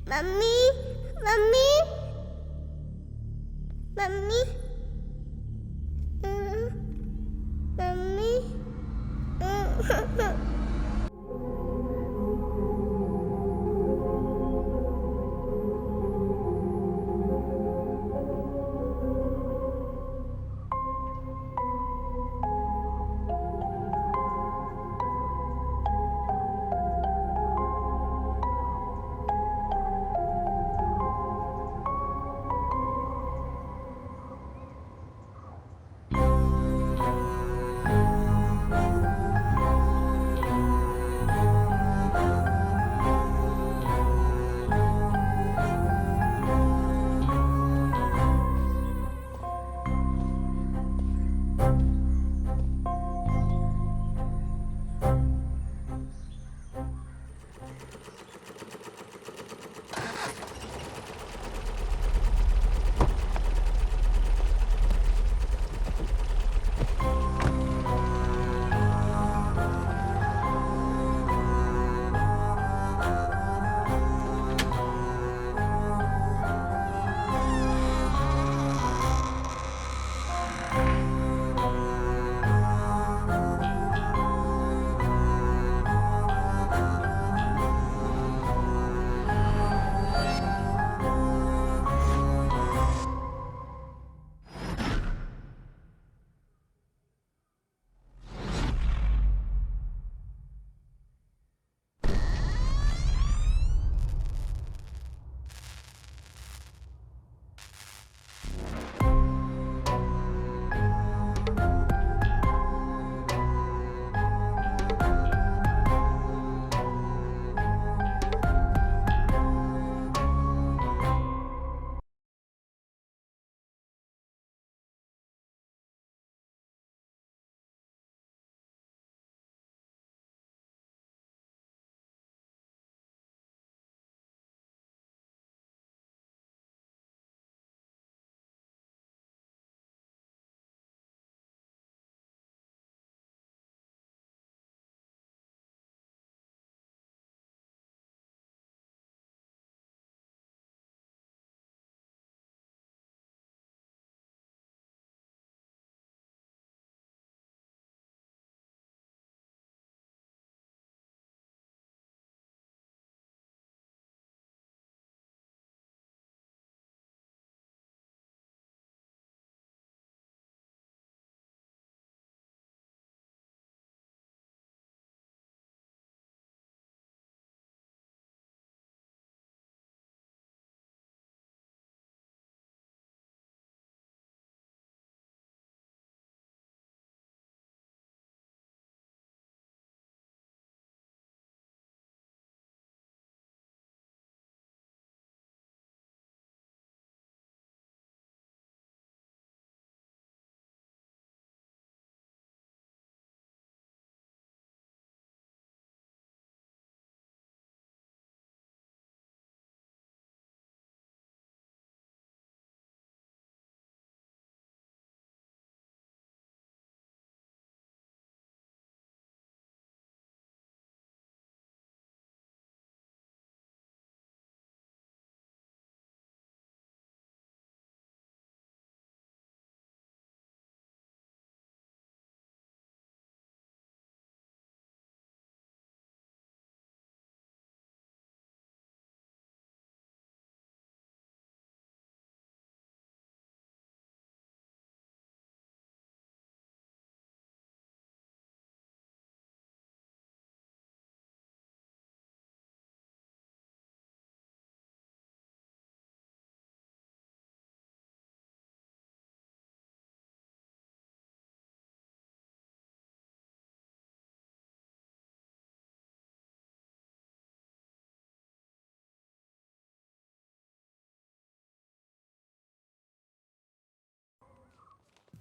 Mummy mummy mummy mummy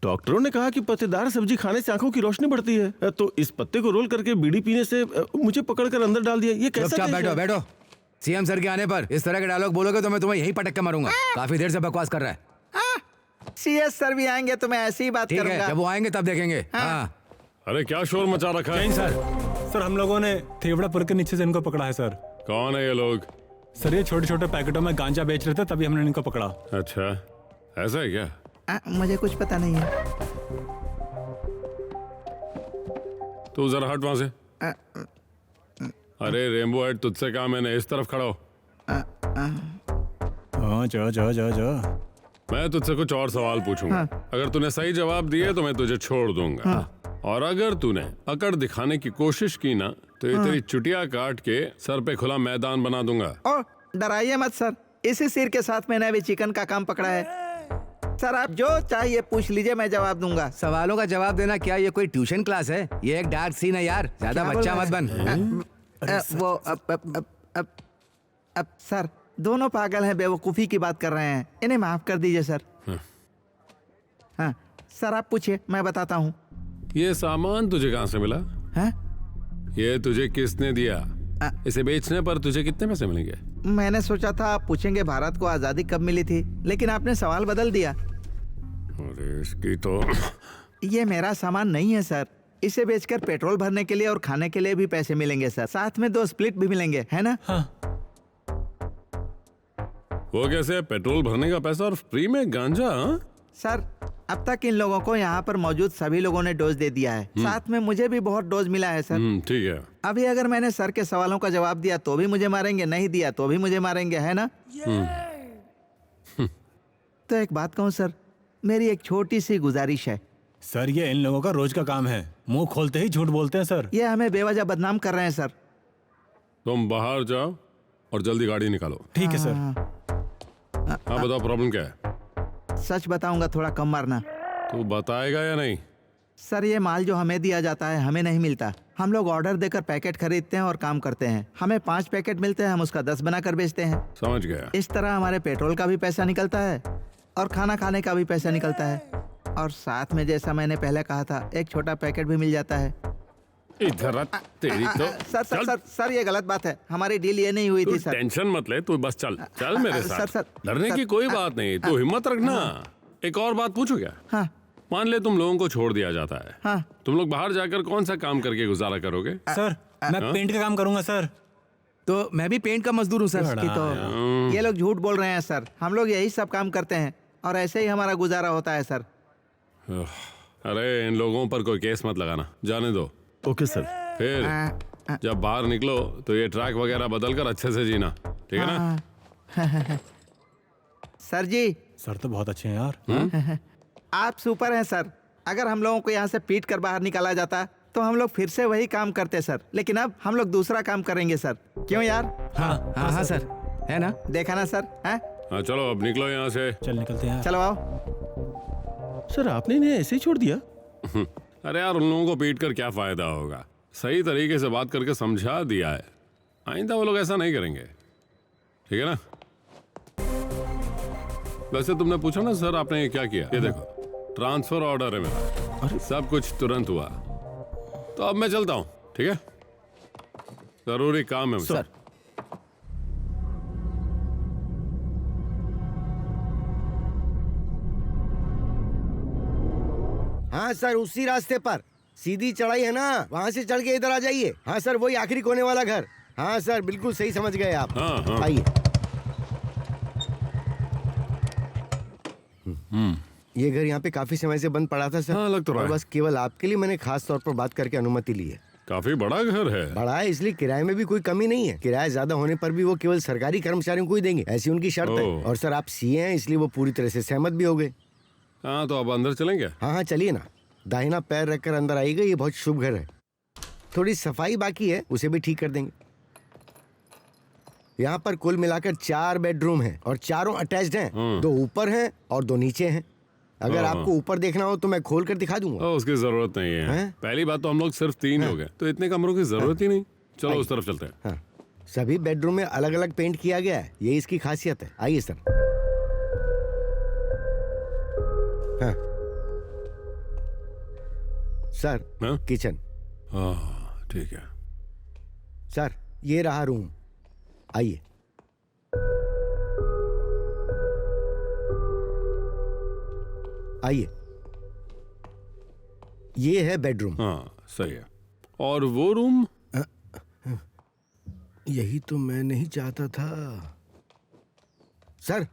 डॉक्टरों ने कहा कि पत्तेदार सब्जी खाने से आंखों की रोशनी बढ़ती है, तो इस पत्ते को रोल करके बीड़ी पीने से मुझे पकड़कर अंदर डाल दिया। ये कैसा चुपचाप देश बैठो है? बैठो। सीएम सर के आने पर इस तरह के डायलॉग बोलोगे तो मैं तुम्हें यहीं पटक के मारूंगा। काफी देर से बकवास कर रहा है। सीएस सर भी आएंगे तो मैं ऐसी ही बात ठीक है, करूंगा। जब वो आएंगे तब देखेंगे। हाँ। अरे क्या शोर मचा रखा है? नहीं सर हम लोगों ने थेवड़ापुर के नीचे से इनको पकड़ा है सर। कौन है ये लोग? सर ये छोटे छोटे पैकेटों में गांजा बेच रहे थे, तभी हमने इनको पकड़ा। अच्छा, ऐसा है क्या? मुझे कुछ पता नहीं है। तू जरा हट वहां से। अरे रेनबो हेड, तुझसे कहा मैंने, इस तरफ खड़ा हो। हाँ जा। मैं तुझसे कुछ और सवाल पूछूंगा। अगर तूने सही जवाब दिए तो मैं तुझे छोड़ दूंगा, और अगर तूने अकड़ दिखाने की कोशिश की ना तो ये तेरी चुटिया काट के सर पे खुला मैदान बना दूंगा। ओ डराइए मत सर, इसी सिर के साथ मैंने अभी चिकन का काम पकड़ा है। सर आप जो चाहिए पूछ लीजिए, मैं जवाब दूंगा। सवालों का जवाब देना क्या ये कोई ट्यूशन क्लास है? ये एक डार्क सीन है यार, ज्यादा क्या बच्चा बोल मत बन। वो अब सर दोनों पागल हैं, बेवकूफ़ी की बात कर रहे हैं, इन्हें माफ कर दीजिए सर। हाँ सर आप पूछिए, मैं बताता हूँ। ये सामान तुझे कहाँ से मिला? हाँ? ये तुझे किसने दिया? इसे बेचने पर तुझे कितने पैसे मिलेंगे? मैंने सोचा था आप पूछेंगे भारत को आज़ादी कब मिली थी, लेकिन आपने सवाल बदल दिया। अरे इसकी तो ये मेरा सामान नहीं है सर, इसे बेचकर पेट्रोल भरने के लिए और खाने के लिए भी पैसे मिलेंगे सर, साथ में 2 स्प्लिट भी मिलेंगे, है ना? हाँ। वो कैसे? पेट्रोल भरने का पैसा और फ्री में गांजा? हाँ? सर अब तक इन लोगों को यहाँ पर मौजूद सभी लोगों ने डोज दे दिया है, साथ में मुझे भी बहुत डोज मिला है सर। ठीक है। अभी अगर मैंने सर के सवालों का जवाब दिया तो भी मुझे मारेंगे, नहीं दिया तो भी मुझे मारेंगे, है ना? तो एक बात कहूँ सर, मेरी एक छोटी सी गुजारिश है। सर ये इन लोगों का रोज का काम है, मुंह खोलते ही झूठ बोलते हैं सर। ये हमें बेवजह बदनाम कर रहे हैं सर। तुम बाहर जाओ और जल्दी गाड़ी निकालो। ठीक है सर। हाँ बताओ, प्रॉब्लम क्या है? सच बताऊंगा, थोड़ा कम मारना। तू बताएगा या नहीं? सर ये माल जो हमें दिया जाता है हमें नहीं मिलता, हम लोग ऑर्डर देकर पैकेट खरीदते हैं और काम करते हैं। हमें 5 पैकेट मिलते हैं, हम उसका 10 बनाकर बेचते हैं। समझ गया। इस तरह हमारे पेट्रोल का भी पैसा निकलता है और खाना खाने का भी पैसा निकलता है, और साथ में जैसा मैंने पहले कहा था, एक छोटा पैकेट भी मिल जाता है। इधर तेरी तो सर सर सर सर ये गलत बात है, हमारी डील ये नहीं हुई तू थी सर। टेंशन मत ले, तू बस चल चल मेरे साथ। सर, डरने सर, की कोई बात नहीं, तू हिम्मत रखना। एक और बात पूछू क्या? हाँ मान ले तुम लोगों को छोड़ दिया जाता है, हाँ। तुम लोग बाहर जाकर कौन सा काम करके गुजारा करोगे? सर मैं पेंट का काम करूंगा सर। तो मैं भी पेंट का मजदूर हूँ सर। कि तो ये लोग झूठ बोल रहे हैं सर, हम लोग यही सब काम करते हैं और ऐसे ही हमारा गुजारा होता है सर। अरे इन लोगों पर कोई केस मत लगाना, जाने दो। Okay sir. फिर जब बाहर निकलो तो ये ट्रैक वगैरह बदल कर अच्छे से जीना, ठीक है ना? सर जी सर तो बहुत अच्छे हैं यार। आप सुपर हैं सर। अगर हम लोगों को यहाँ से पीट कर बाहर निकाला जाता तो हम लोग फिर से वही काम करते सर, लेकिन अब हम लोग दूसरा काम करेंगे सर। क्यों यार? हाँ हाँ हाँ सर, है ना? देखा ना सर? हैं? हाँ चलो अब निकलो यहाँ से। चल निकलते हैं। चलो आओ। सर आपने इन्हें ऐसे ही छोड़ दिया? अरे यार उन लोगों को पीट कर क्या फायदा होगा, सही तरीके से बात करके समझा दिया है, आइंदा वो लोग ऐसा नहीं करेंगे, ठीक है ना? वैसे तुमने पूछा ना सर आपने ये क्या किया, ये देखो ट्रांसफर ऑर्डर है मेरा। अरे सब कुछ तुरंत हुआ, तो अब मैं चलता हूँ, ठीक है? जरूरी काम है मुझे। सर हाँ सर, उसी रास्ते पर सीधी चढ़ाई है ना, वहाँ से चढ़ के इधर आ जाइए। हाँ सर, वही आखिरी कोने वाला घर। हाँ सर, बिल्कुल सही समझ गए आप। हाँ, हाँ। आइए। ये घर यहाँ पे काफी समय से बंद पड़ा था सर। हाँ, लग तो रहा और है। बस केवल आपके लिए मैंने खास तौर पर बात करके अनुमति ली है। काफी बड़ा घर है। बड़ा है इसलिए किराए में भी कोई कमी नहीं है। किराया ज्यादा होने पर भी वो केवल सरकारी कर्मचारियों को ही देंगे, ऐसी उनकी शर्त है। ओह। और सर आप सीए हैं इसलिए वो पूरी तरह से सहमत भी हो गए। हाँ तो अब अंदर चलेंगे। हाँ हाँ चलिए ना, दाहिना पैर रखकर अंदर आइएगा, ये बहुत शुभ घर है। थोड़ी सफाई बाकी है, उसे भी ठीक कर देंगे। यहाँ पर कुल मिलाकर 4 बेडरूम हैं और चारों अटैच्ड हैं। 2 ऊपर हैं और 2 नीचे हैं। अगर हाँ, आपको ऊपर देखना हो तो मैं खोल कर दिखा दूंगा। उसकी जरूरत नहीं है, हैं? पहली बात तो हम लोग सिर्फ 3 लोग हैं, तो इतने कमरों की जरूरत ही नहीं। चलो उस तरफ चलते हैं। हाँ, सभी बेडरूम में अलग अलग पेंट किया गया है, ये इसकी खासियत है। आइए सर। हाँ सर हाँ? किचन। हाँ ठीक है। सर ये रहा रूम, आइए। आइए, ये है बेडरूम। हाँ सही है। और वो रूम? यही तो मैं नहीं चाहता था सर।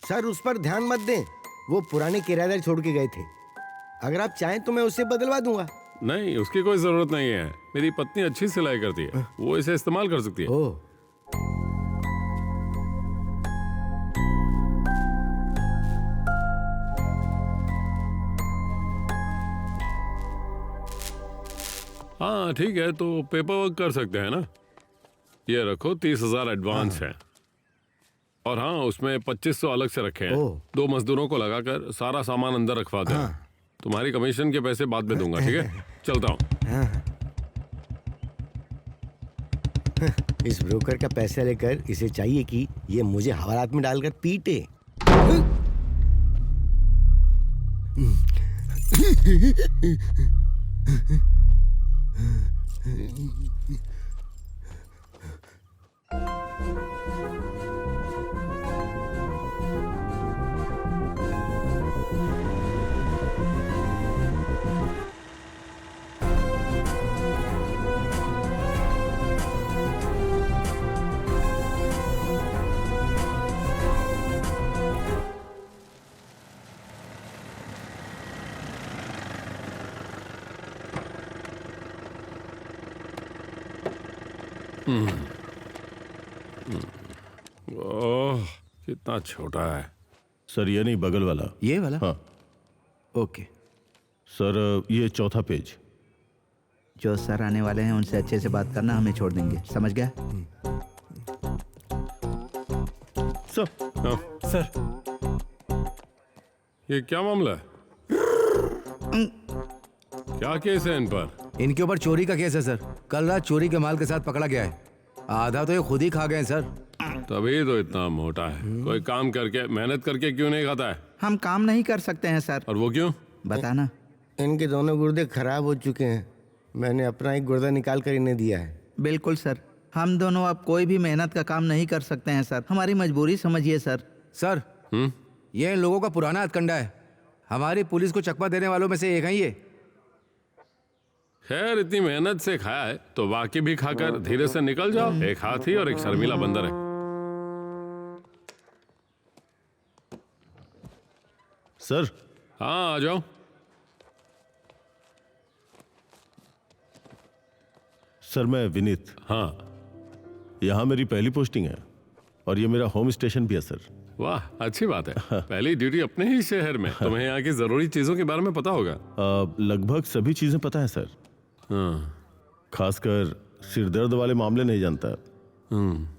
सर उस पर ध्यान मत दें, वो पुराने किराएदार छोड़ के गए थे। अगर आप चाहें तो मैं उससे बदलवा दूंगा। नहीं, उसकी कोई जरूरत नहीं है। मेरी पत्नी अच्छी सिलाई करती है, वो इसे इस्तेमाल कर सकती है। ओह, हाँ ठीक है, तो पेपर वर्क कर सकते हैं ना। ये रखो, 30,000 एडवांस है। और हाँ, उसमें 2500 अलग से रखे हैं। ओह। 2 मजदूरों को लगाकर सारा सामान अंदर रखवा दे। तुम्हारी कमीशन के पैसे बाद में दूंगा, ठीक है? चलता हूँ। इस ब्रोकर का पैसा लेकर इसे चाहिए कि ये मुझे हवालात में डालकर पीटे। ओह, कितना छोटा है। सर ये नहीं, बगल वाला। ये वाला? हाँ ओके। सर, ये चौथा पेज। जो सर आने वाले हैं उनसे अच्छे से बात करना, हमें छोड़ देंगे, समझ गया? सर हाँ, सर ये क्या मामला है? क्या केस है इन पर? इनके ऊपर चोरी का केस है सर। कल रात चोरी के माल के साथ पकड़ा गया है। आधा तो ये खुद ही खा गए हैं सर। तभी तो इतना मोटा है। कोई काम करके, मेहनत करके क्यों नहीं खाता है? हम काम नहीं कर सकते हैं सर। और वो क्यों? बताना। इनके दोनों गुर्दे खराब हो चुके हैं। मैंने अपना एक गुर्दा निकाल कर इन्हें दिया है। बिल्कुल सर, हम दोनों अब कोई भी मेहनत का काम नहीं कर सकते हैं सर। हमारी मजबूरी समझिए सर। सर ये इन लोगों का पुराना हथकंडा है। हमारी पुलिस को चकमा देने वालों में से एक है ये। खैर, इतनी मेहनत से खाया है तो बाकी भी खाकर धीरे से निकल जाओ। एक हाथी और एक शर्मीला बंदर है। सर, हाँ आ जाओ। सर मैं विनीत। हाँ, यहाँ मेरी पहली पोस्टिंग है और ये मेरा होम स्टेशन भी है सर। वाह, अच्छी बात है। पहली ड्यूटी अपने ही शहर में। तुम्हें यहाँ की जरूरी चीजों के बारे में पता होगा। लगभग सभी चीजें पता है सर। हाँ। खासकर सिरदर्द वाले मामले नहीं जानता।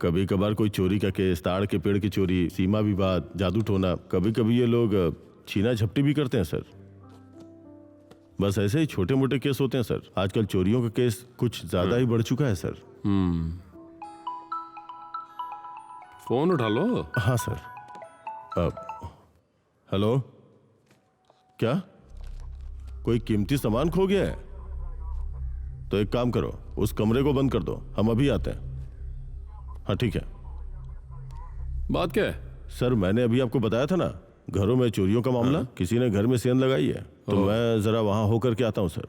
कभी कभार कोई चोरी का केस, ताड़ के पेड़ की चोरी, सीमा विवाद, जादू टोना, कभी कभी ये लोग छीना झपटी भी करते हैं सर। बस ऐसे ही छोटे मोटे केस होते हैं सर। आजकल चोरियों का केस कुछ ज्यादा ही बढ़ चुका है सर। फोन उठा लो। हाँ सर। हेलो, क्या कोई कीमती सामान खो गया है? तो एक काम करो, उस कमरे को बंद कर दो, हम अभी आते हैं। हाँ ठीक है। बात क्या है? सर मैंने अभी आपको बताया था ना, घरों में चोरियों का मामला। किसी ने घर में सेंध लगाई है, तो मैं जरा वहां होकर के आता हूँ सर।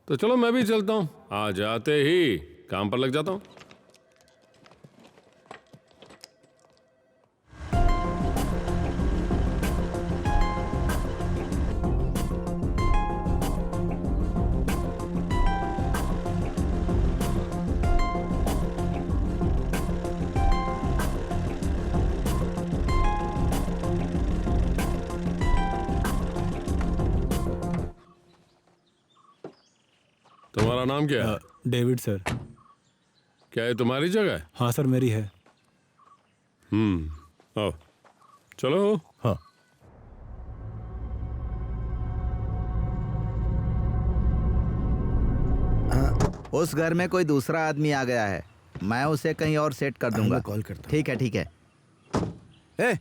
तो चलो मैं भी चलता हूँ। आ जाते ही काम पर लग जाता हूँ। तुम्हारा नाम क्या है? David sir. क्या है तुम्हारी जगह है? हाँ सर, मेरी है। आओ चलो। हाँ उस घर में कोई दूसरा आदमी आ गया है, मैं उसे कहीं और सेट कर दूंगा। मैं कॉल करता हूँ। ठीक है ठीक है। ए,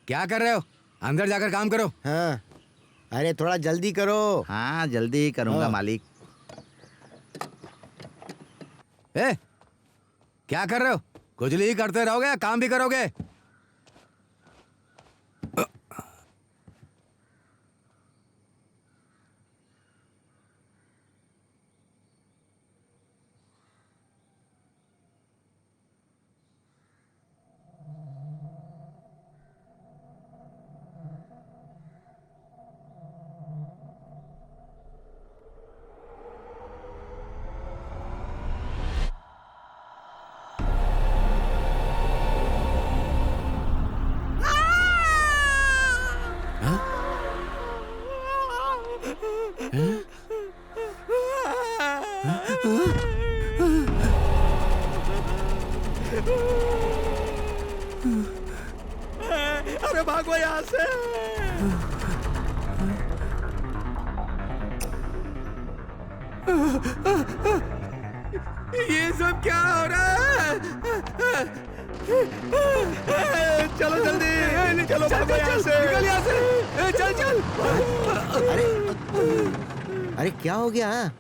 क्या कर रहे हो? अंदर जाकर काम करो। हाँ, अरे थोड़ा जल्दी करो। हाँ जल्दी ही करूंगा हाँ। मालिक। ए, क्या कर रहे हो? खुजली ही करते रहोगे या काम भी करोगे? अरे भागो यहाँ से। ये सब क्या हो रहा है? चलो जल्दी, चलो भागो यहाँ से। निकल यहाँ से। चल चल। अरे अरे क्या हो गया?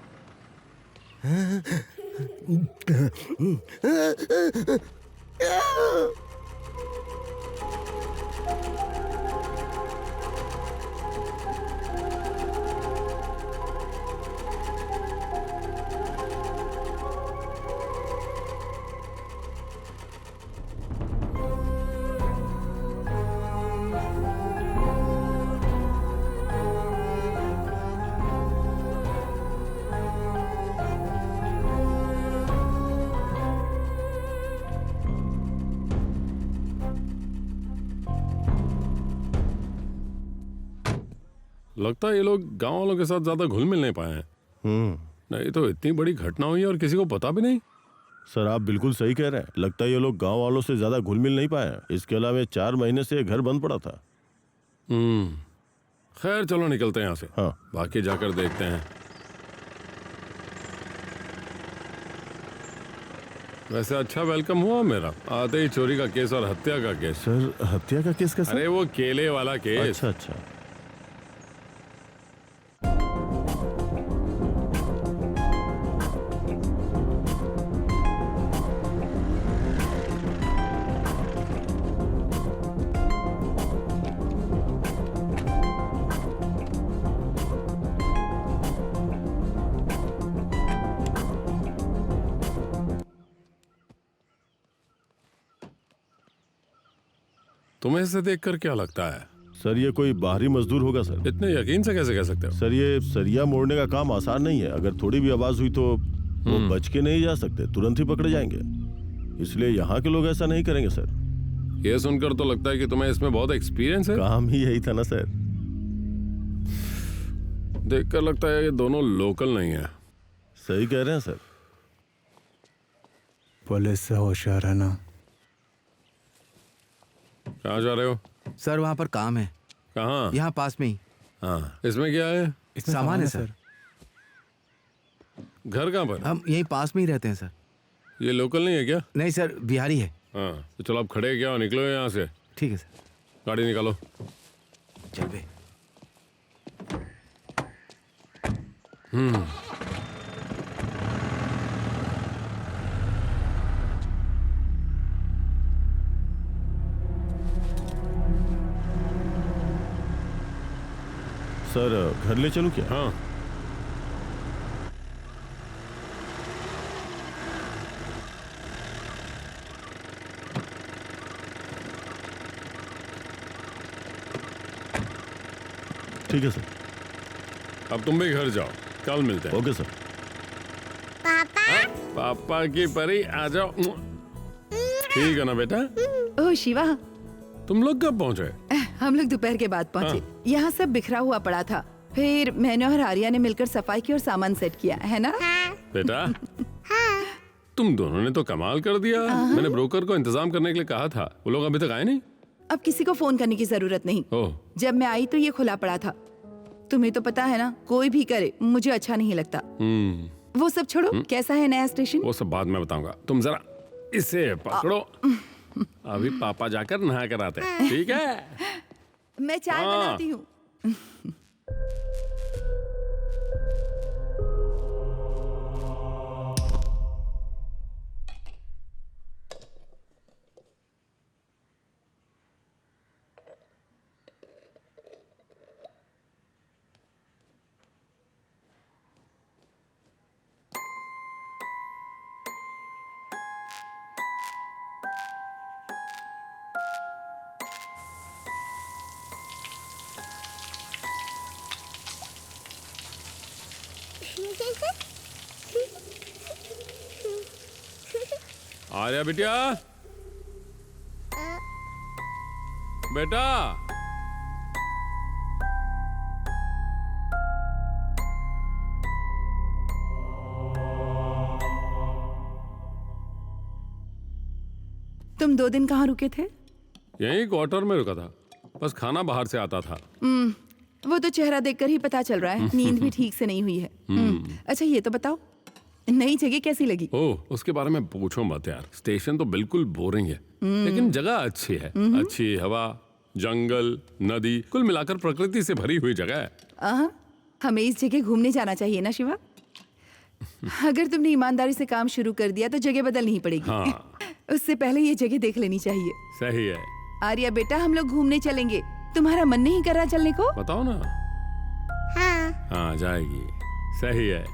लगता है ये लोग गांव वालों के साथ ज्यादा घुल मिल नहीं पाए हैं। नहीं तो इतनी बड़ी घटना हुई और किसी को पता भी नहीं। सर आप बिल्कुल सही कह रहे हैं, लगता है ये लोग गांव वालों से ज्यादा घुल मिल नहीं पाए हैं। इसके अलावा 4 महीने से ये घर बंद पड़ा था। खैर चलो निकलते हैं यहाँ से। हाँ। बाकी जाकर देखते हैं। वैसे अच्छा वेलकम हुआ मेरा, आते ही चोरी का केस और हत्या का केस। सर हत्या का केस कैसा? अरे वो केले वाला केस। अच्छा अच्छा। तुम्हें इसे देखकर क्या लगता है? सर ये कोई बाहरी मजदूर होगा सर। इतने यकीन से कैसे कह सकते हो? सर ये सरिया मोड़ने का काम आसान नहीं है। अगर थोड़ी भी आवाज हुई तो वो बच के नहीं जा सकते, तुरंत ही पकड़े जाएंगे। इसलिए यहाँ के लोग ऐसा नहीं करेंगे सर। ये सुनकर तो लगता है कि तुम्हें इसमें बहुत एक्सपीरियंस है। काम ही यही था ना सर। देखकर लगता है ये दोनों लोकल नहीं है। सही कह रहे हैं सर। पुलिस से होशियार रहना। कहाँ जा रहे हो? सर वहाँ पर काम है। कहाँ? यहाँ पास में ही। हाँ, इसमें क्या है? इसमें सामान है सर। घर कहाँ पर? हम यहीं पास में ही रहते हैं सर। ये लोकल नहीं है क्या? नहीं सर, बिहारी है। हाँ तो चलो आप खड़े क्या हो, निकलो यहाँ से। ठीक है सर, गाड़ी निकालो। चल बे। सर घर ले चलूं क्या? हाँ ठीक है सर। अब तुम भी घर जाओ, कल मिलते हैं। Okay sir. पापा पापा की परी आ जाओ। ठीक है ना बेटा? ओह शिवा, तुम लोग कब पहुंचे? हम लोग दोपहर के बाद पहुंचे। यहाँ सब बिखरा हुआ पड़ा था, फिर मैंने और आर्या ने मिलकर सफाई की और सामान सेट किया, है ना? बेटा तुम दोनों ने तो कमाल कर दिया। मैंने ब्रोकर को इंतजाम करने के लिए कहा था, वो लोग अभी तक आए नहीं। अब किसी को फोन करने की जरूरत नहीं। ओह जब मैं आई तो ये खुला पड़ा था। तुम्हें तो पता है ना, कोई भी करे मुझे अच्छा नहीं लगता। वो सब छोड़ो, कैसा है नया स्टेशन? वो सब बाद में बताऊंगा, तुम जरा इसे पकड़ो। अभी पापा जाकर नहा कर आते हैं, ठीक है? मैं चाय हाँ। बनाती हूँ। आर्या बिटिया, बेटा। तुम 2 दिन कहाँ रुके थे? यहीं क्वार्टर में रुका था, बस खाना बाहर से आता था। वो तो चेहरा देखकर ही पता चल रहा है, नींद भी ठीक से नहीं हुई है। अच्छा ये तो बताओ, नई जगह कैसी लगी? ओह, उसके बारे में पूछो मत यार। स्टेशन तो बिल्कुल बोरिंग है, लेकिन जगह अच्छी है। अच्छी हवा, जंगल, नदी, कुल मिलाकर प्रकृति से भरी हुई जगह है। हमें इस जगह घूमने जाना चाहिए ना शिवा। अगर तुमने ईमानदारी से काम शुरू कर दिया तो जगह बदलनी पड़ेगी। हाँ। उससे पहले ये जगह देख लेनी चाहिए। सही है। आर्या बेटा, हम लोग घूमने चलेंगे, तुम्हारा मन नहीं कर रहा चलने को? बताओ ना। हाँ जाएगी। सही है।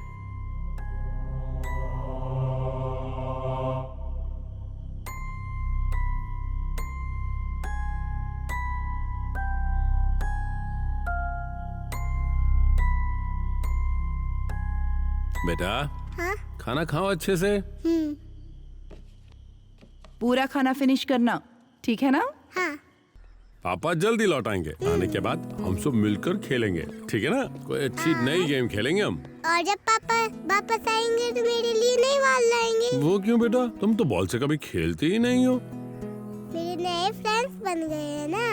बेटा, खाना खाओ अच्छे से। पूरा खाना फिनिश करना, ठीक है ना? पापा जल्दी लौट आएंगे। आने के बाद हम सब मिलकर खेलेंगे, ठीक है ना? कोई अच्छी नई गेम खेलेंगे हम। और जब पापा वापस आएंगे तो मेरे लिए नई बॉल लाएंगे। वो क्यों बेटा? तुम तो बॉल से कभी खेलती ही नहीं हो। मेरे नए फ्रेंड्स बन गए हैं ना।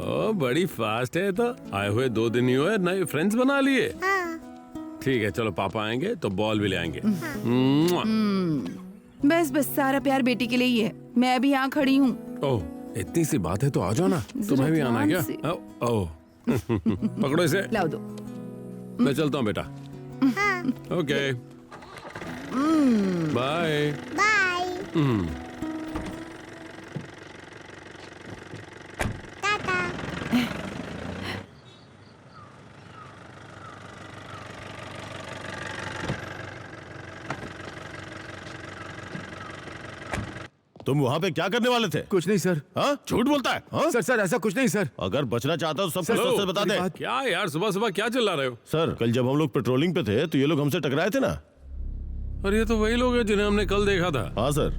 ओ, बड़ी फास्ट है। तो आए हुए 2 दिन ही हुए, नए फ्रेंड्स बना लिए। ठीक है, चलो पापा आएंगे तो बॉल भी ले आएंगे। बस बस, सारा प्यार बेटी के लिए ही है। मैं अभी यहाँ खड़ी हूँ। ओह, इतनी सी बात है तो आ जाओ ना। तुम्हें भी आना है क्या? ओह, पकड़ो इसे। लाओ दो। मैं चलता हूँ बेटा। Okay, bye bye tata. तुम वहाँ पे क्या करने वाले थे? कुछ नहीं सर। हाँ, झूठ बोलता है। हाँ? सर ऐसा कुछ नहीं सर। अगर बचना चाहता हो तो सब कुछ हेलो, सच बता दे। क्या यार, सुबह सुबह क्या चिल्ला रहे हो? सर, कल जब हम लोग पेट्रोलिंग पे थे तो ये लोग हमसे टकराए थे ना। और ये तो वही लोग हैं जिन्हें हमने कल देखा था। हाँ सर,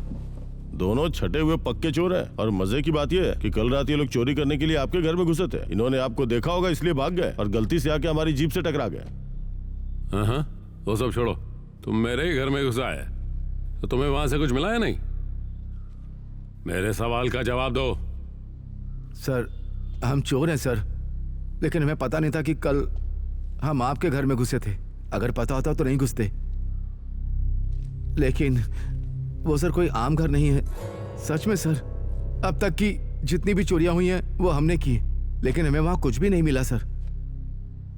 दोनों छठे हुए पक्के चोर हैं। और मजे की बात यह है कि कल रात ये लोग चोरी करने के लिए आपके घर में घुसे थे। इन्होंने आपको देखा होगा इसलिए भाग गए और गलती से आके हमारी जीप से टकरा गए। हाँ, वो सब छोड़ो। तुम मेरे ही घर में घुसा है तो तुम्हें वहां से कुछ मिला है नहीं? मेरे सवाल का जवाब दो। सर, हम चोर हैं सर, लेकिन हमें पता नहीं था कि कल हम आपके घर में घुसे थे। अगर पता होता तो नहीं घुसते। लेकिन वो सर कोई आम घर नहीं है। सच में सर, अब तक की जितनी भी चोरियां हुई हैं वो हमने की, लेकिन हमें वहां कुछ भी नहीं मिला सर।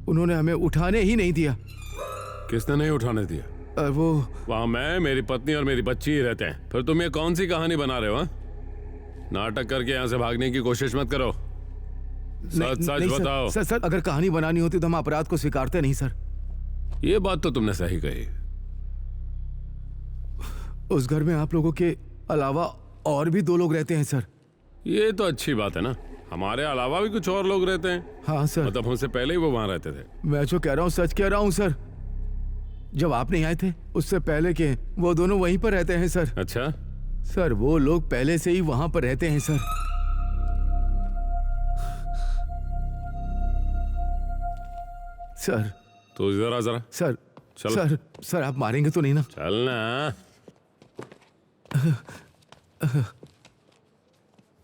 उन्होंने हमें उठाने ही नहीं दिया। किसने नहीं उठाने दिया? वो वहां मैं, मेरी पत्नी और मेरी बच्ची ही रहते हैं। फिर तुम ये कौन सी कहानी बना रहे हो? हाँ? नाटक करके यहाँ से भागने की कोशिश मत करो। सच सच बताओ। सर, अगर कहानी बनानी होती तो हम अपराध को स्वीकारते नहीं सर। ये बात तो तुमने सही कही। उस घर में आप लोगों के अलावा और भी 2 लोग रहते हैं सर। ये तो अच्छी बात है ना, हमारे अलावा भी कुछ और लोग रहते हैं। हाँ सर। मतलब हमसे पहले ही वो वहां रहते थे। मैं जो कह रहा हूँ सच कह रहा हूँ सर। जब आप नहीं आए थे उससे पहले के वो दोनों वहीं पर रहते हैं सर। अच्छा सर, वो लोग पहले से ही वहां पर रहते हैं सर। सर तो जरा जरा सर चलो। सर आप मारेंगे तो नहीं ना? चलना।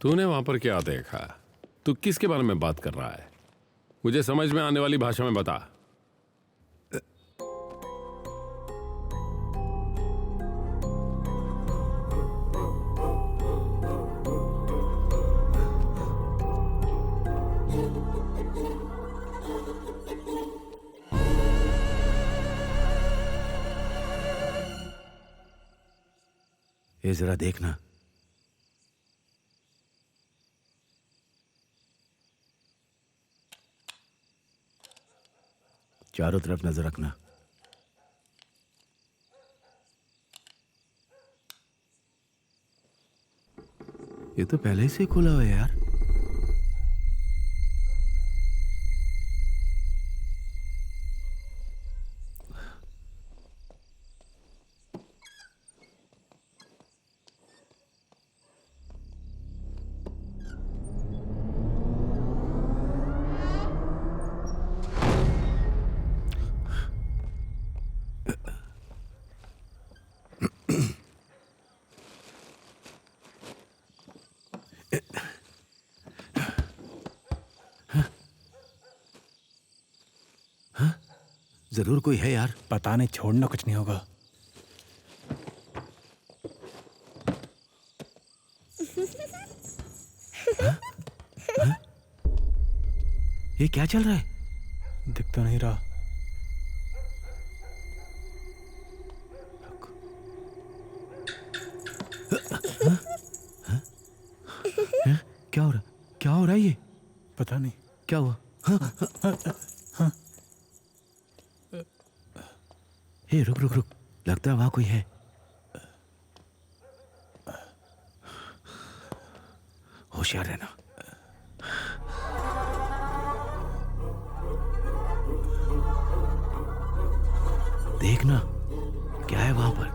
तूने वहां पर क्या देखा? तू किसके बारे में बात कर रहा है? मुझे समझ में आने वाली भाषा में बता। ये जरा देखना। चारों तरफ नजर रखना। ये तो पहले से खुला हुआ है यार। जरूर कोई है यार। पता नहीं, छोड़ना कुछ नहीं होगा। ये क्या चल रहा है? दिख तो नहीं रहा। क्या हो रहा? क्या हो रहा है ये? पता नहीं। क्या हुआ? हे रुक रुक रुक, लगता है वहां कोई है। होशियार रहना। देखना क्या है वहां पर।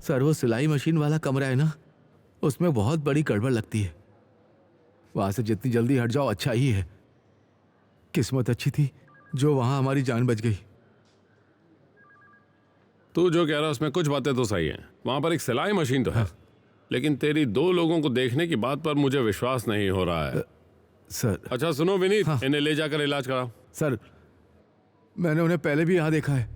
सर वो सिलाई मशीन वाला कमरा है ना, उसमें बहुत बड़ी गड़बड़ लगती है। वहां से जितनी जल्दी हट जाओ अच्छा ही है। किस्मत अच्छी थी जो वहां हमारी जान बच गई। तू जो कह रहा है उसमें कुछ बातें तो सही हैं। वहां पर एक सिलाई मशीन तो है, लेकिन तेरी 2 लोगों को देखने की बात पर मुझे विश्वास नहीं हो रहा है। सर अच्छा सुनो विनीत, इन्हें ले जाकर इलाज कराओ। सर मैंने उन्हें पहले भी यहां देखा है।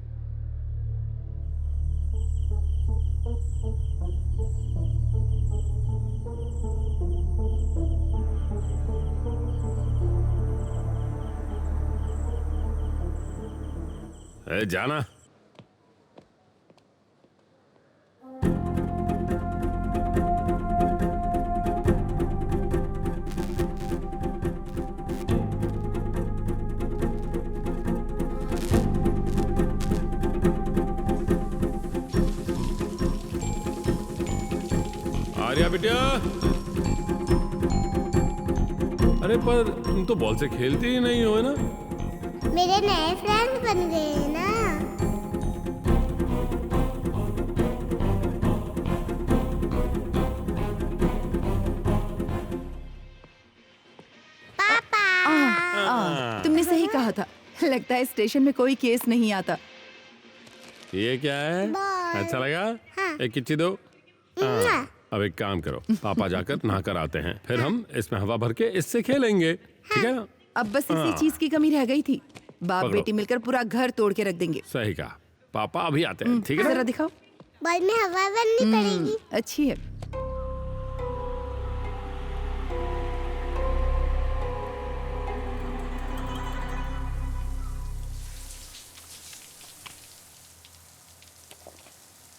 जाना। आर्या बिटिया, अरे पर तुम तो बॉल से खेलती ही नहीं हो ना। मेरे नए फ्रेंड्स बन गए हैं ना। तुमने सही कहा था। लगता है स्टेशन में कोई केस नहीं आता। ये क्या है? बॉल। अच्छा लगा? हाँ। एक किच्ची दो। हाँ। अब एक काम करो, पापा जाकर नहा कर आते हैं, फिर हम इसमें हवा भर के इससे खेलेंगे, ठीक है ना? अब बस इसी चीज की कमी रह गई थी। बाप पकड़ो। बेटी मिलकर पूरा घर तोड़ के रख देंगे। सही कहा। पापा अभी आते हैं, ठीक है जरा ना? दिखाओ। बॉल में हवा भरनी पड़ेगी। अच्छी है।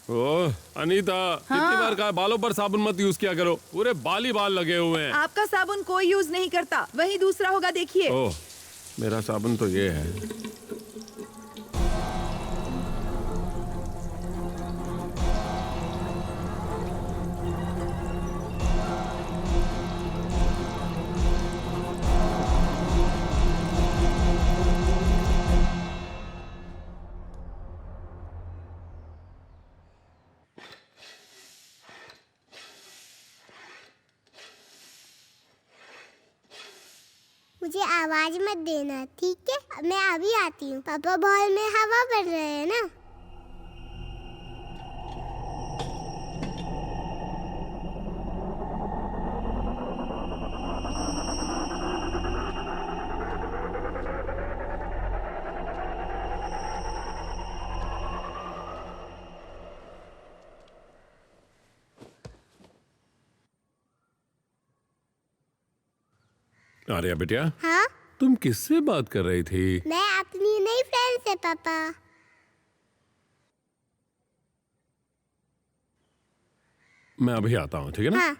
ओह अनीता, कितनी बार कहा बालों पर साबुन मत यूज किया करो, पूरे बाल ही बाल लगे हुए हैं। आपका साबुन कोई यूज नहीं करता, वही दूसरा होगा, देखिए। ओह मेरा साबुन तो ये है। मुझे आवाज मत देना, ठीक है? मैं अभी आती हूँ। पापा बॉल में हवा भर रहे हैं ना। आर्या बिटिया, हाँ, तुम किससे बात कर रही थी? मैं अपनी नई फ्रेंड से पापा। मैं अभी आता हूँ, ठीक है ना? हाँ।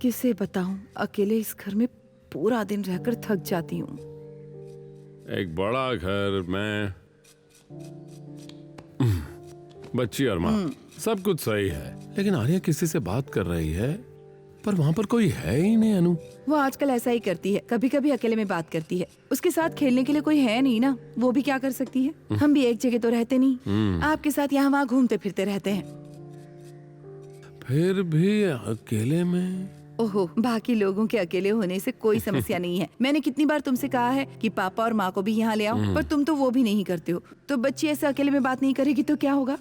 किसे बताऊं, अकेले इस घर में पूरा दिन रहकर थक जाती हूँ। एक बड़ा घर, मैं बच्ची और माँ सब कुछ सही है, लेकिन आर्या किसी से बात कर रही है पर वहाँ पर कोई है ही नहीं। अनु वो आजकल ऐसा ही करती है, कभी कभी अकेले में बात करती है। उसके साथ खेलने के लिए कोई है नहीं ना, वो भी क्या कर सकती है। हम भी एक जगह तो रहते नहीं, आपके साथ यहाँ वहाँ घूमते फिरते रहते हैं। फिर भी अकेले में। ओहो, बाकी लोगों के अकेले होने से कोई समस्या नहीं है। मैंने कितनी बार तुमसे कहा है कि पापा और माँ को भी यहाँ ले आओ, पर तुम तो वो भी नहीं करते हो। तो बच्ची ऐसे अकेले में बात नहीं करेगी तो क्या होगा।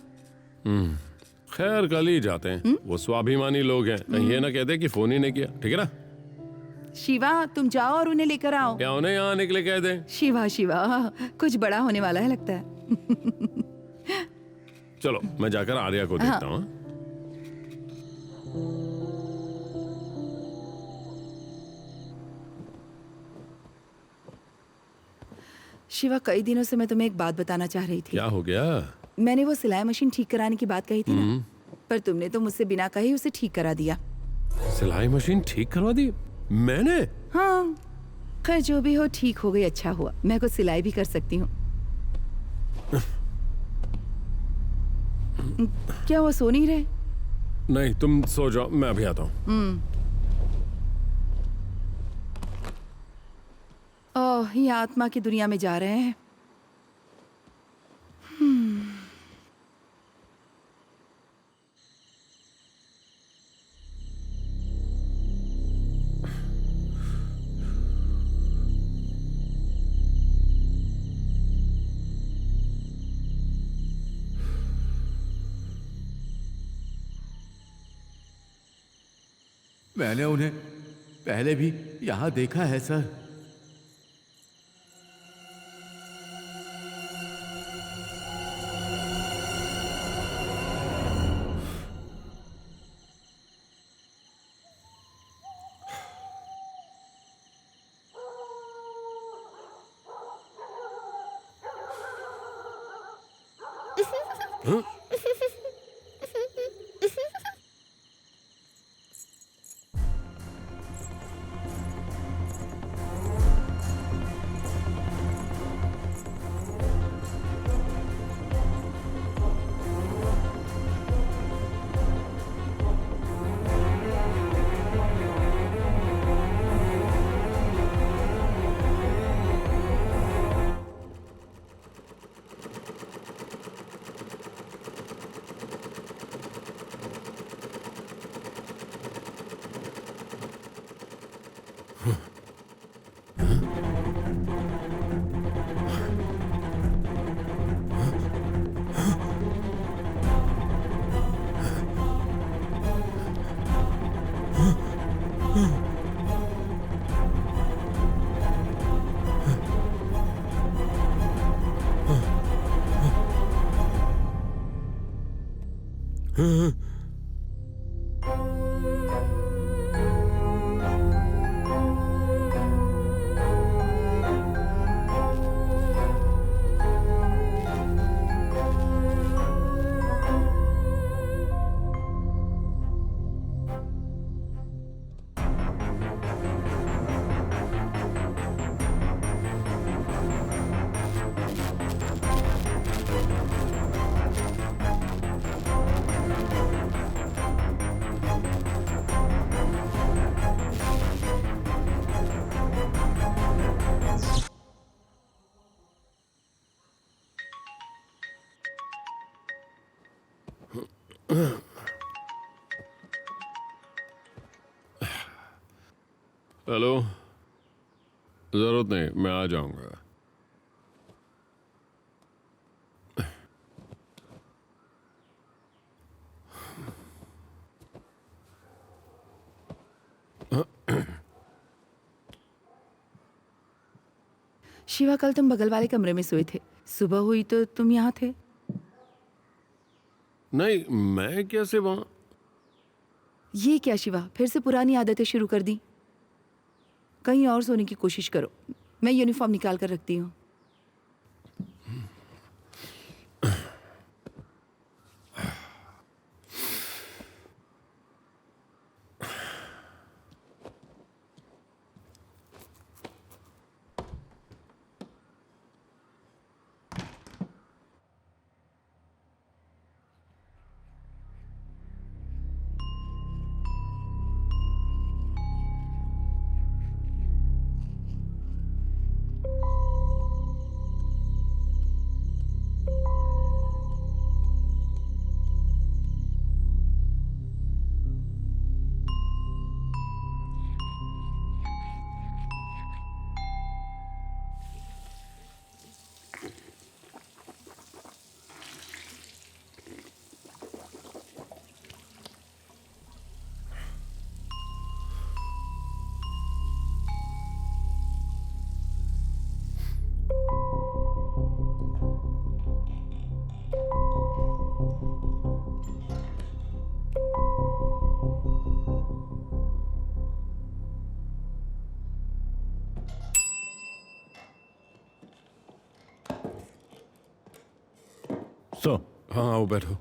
खैर कल ही जाते हैं। वो स्वाभिमानी लोग हैं, कहीं ये ना कहते कि फोन ही नहीं किया। ठीक है ना शिवा, तुम जाओ और उन्हें लेकर आओ। क्या उन्हें यहाँ आने के लिए कह दें? शिवा शिवा, कुछ बड़ा होने वाला है लगता है। चलो मैं जाकर आर्या को देखता हूँ। शिवा, कई दिनों से मैं तुम्हें एक बात बताना चाह रही थी। क्या हो गया? मैंने वो सिलाई मशीन ठीक कराने की बात कही थी ना, पर तुमने तो मुझसे बिना कहे ही उसे ठीक करा दिया। सिलाई मशीन ठीक करवा दी मैंने? हाँ, खैर जो भी हो ठीक हो गई, अच्छा हुआ। मैं कुछ सिलाई भी कर सकती हूँ। क्या वो सो नहीं रहे? नहीं, तुम सो जाओ, मैं अभी आता हूँ। ओह, ये आत्मा की दुनिया में जा रहे हैं। मैंने उन्हें पहले भी यहाँ देखा है सर। हेलो, जरूरत नहीं, मैं आ जाऊंगा। शिवा, कल तुम बगल वाले कमरे में सोए थे, सुबह हुई तो तुम यहाँ थे। नहीं, मैं कैसे वहां? ये क्या शिवा, फिर से पुरानी आदतें शुरू कर दी? कहीं और सोने की कोशिश करो, मैं यूनिफॉर्म निकाल कर रखती हूँ। सो हाँ आओ बैठो।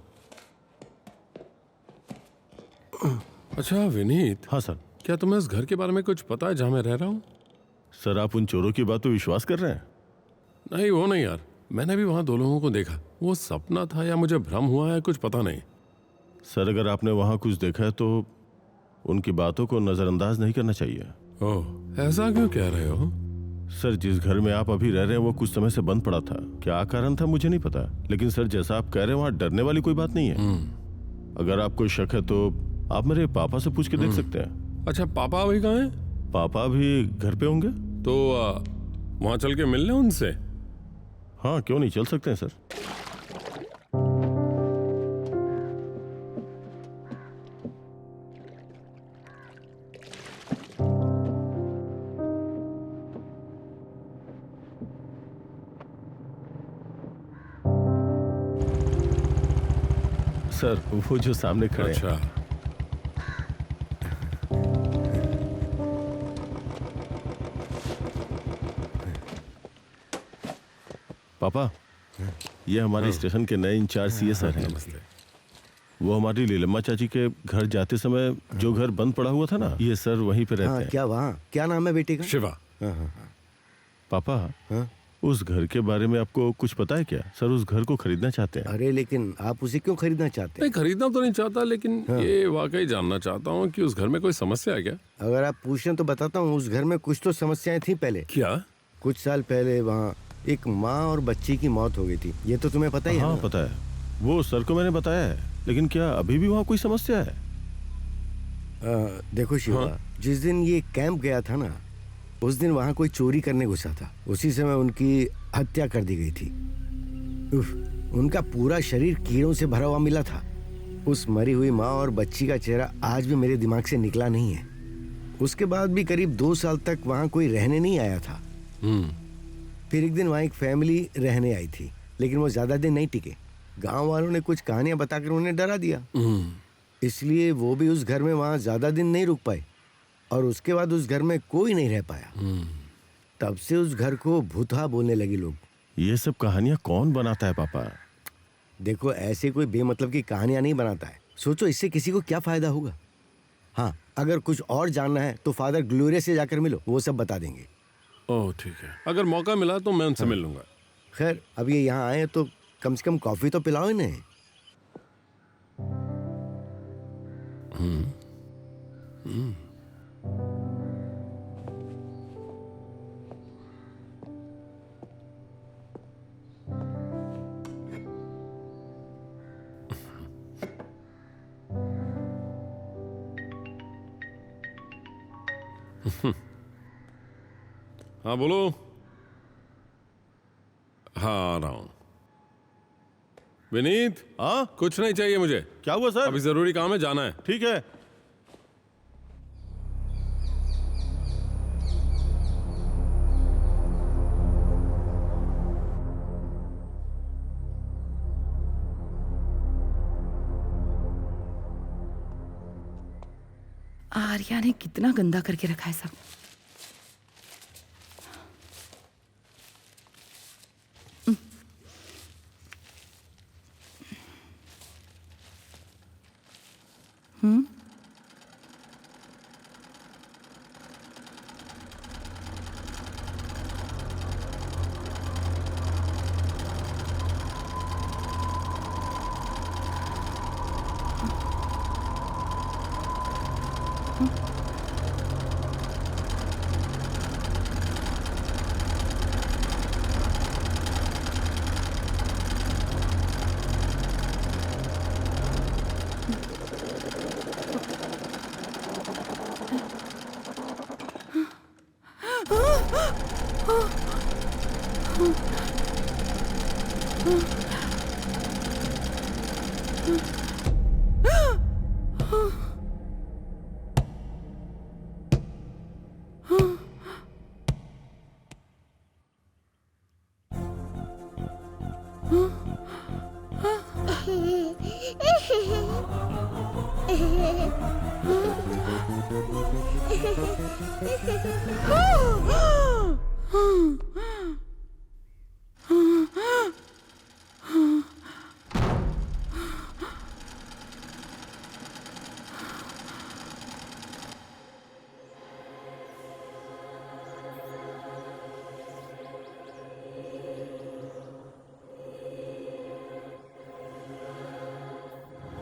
अच्छा विनीत, हाँ सर। क्या तुम्हें इस घर के बारे में कुछ पता है जहाँ मैं रह रहा हूँ? सर आप उन चोरों की बात पे विश्वास कर रहे हैं? नहीं वो नहीं यार, मैंने भी वहाँ 2 लोगों को देखा। वो सपना था या मुझे भ्रम हुआ है, कुछ पता नहीं। सर अगर आपने वहाँ कुछ देखा है तो उनकी बातों को नज़रअंदाज नहीं करना चाहिए। ओह ऐसा क्यों कह रहे हो? सर जिस घर में आप अभी रह रहे हैं वो कुछ समय से बंद पड़ा था। क्या कारण था मुझे नहीं पता, लेकिन सर जैसा आप कह रहे हैं वहाँ डरने वाली कोई बात नहीं है। अगर आपको शक है तो आप मेरे पापा से पूछ के देख सकते हैं। अच्छा पापा अभी कहाँ हैं? पापा भी घर पे होंगे। तो वहाँ चल के मिल लें उनसे। हाँ क्यों नहीं, चल सकते हैं सर। सर वो जो सामने खड़े हैं। अच्छा पापा ये हमारे स्टेशन के नए इंचार्ज सीए सर हैं। वो हमारी लीलम्मा चाची के घर जाते समय जो घर बंद पड़ा हुआ था ना, ये सर वहीं पे रहते हाँ हैं। क्या वहाँ क्या नाम है बेटी का? शिवा। पापा हाँ? उस घर के बारे में आपको कुछ पता है क्या? सर उस घर को खरीदना चाहते हैं। अरे लेकिन आप उसे क्यों खरीदना चाहते हैं? नहीं खरीदना तो नहीं चाहता, लेकिन ये वाकई जानना चाहता हूँ कि उस घर में कोई समस्या है क्या? अगर आप पूछें तो बताता हूँ। उस घर में कुछ तो समस्याएं थी पहले। क्या? कुछ साल पहले वहाँ एक माँ और बच्ची की मौत हो गई थी। ये तो तुम्हें पता ही है हाँ ना? पता है, वो सर को मैंने बताया है। लेकिन क्या अभी भी वहाँ कोई समस्या है? देखो शिवा, जिस दिन ये कैंप गया था ना, उस दिन वहाँ कोई चोरी करने घुसा था। उसी समय उनकी हत्या कर दी गई थी। उफ, उनका पूरा शरीर कीड़ों से भरा हुआ मिला था। उस मरी हुई माँ और बच्ची का चेहरा आज भी मेरे दिमाग से निकला नहीं है। उसके बाद भी करीब 2 साल तक वहाँ कोई रहने नहीं आया था। फिर एक दिन वहाँ एक फैमिली रहने आई थी, लेकिन वो ज्यादा दिन नहीं टिके। गांव वालों ने कुछ कहानियां बताकर उन्हें डरा दिया, इसलिए वो भी उस घर में वहाँ ज्यादा दिन नहीं रुक पाए और उसके बाद उस घर में कोई नहीं रह पाया। तब से उस घर को भूतहा बोलने लगे लोग। ये सब कहानियां कौन बनाता है पापा? देखो ऐसे कोई बेमतलब की कहानियां नहीं बनाता है। सोचो इससे किसी को क्या फायदा होगा। हाँ अगर कुछ और जानना है तो फादर ग्लोरिया से जाकर मिलो, वो सब बता देंगे। ओह ठीक है, अगर मौका मिला तो मैं उनसे मिल लूंगा। खैर अब ये यहाँ आए तो कम से कम कॉफी तो पिलाओ इन्हें। हाँ बोलो। हाँ आ रहा हूँ। विनीत, हाँ कुछ नहीं चाहिए मुझे। क्या हुआ सर? अभी जरूरी काम है, जाना है। ठीक है। आर्या ने कितना गंदा करके रखा है सब।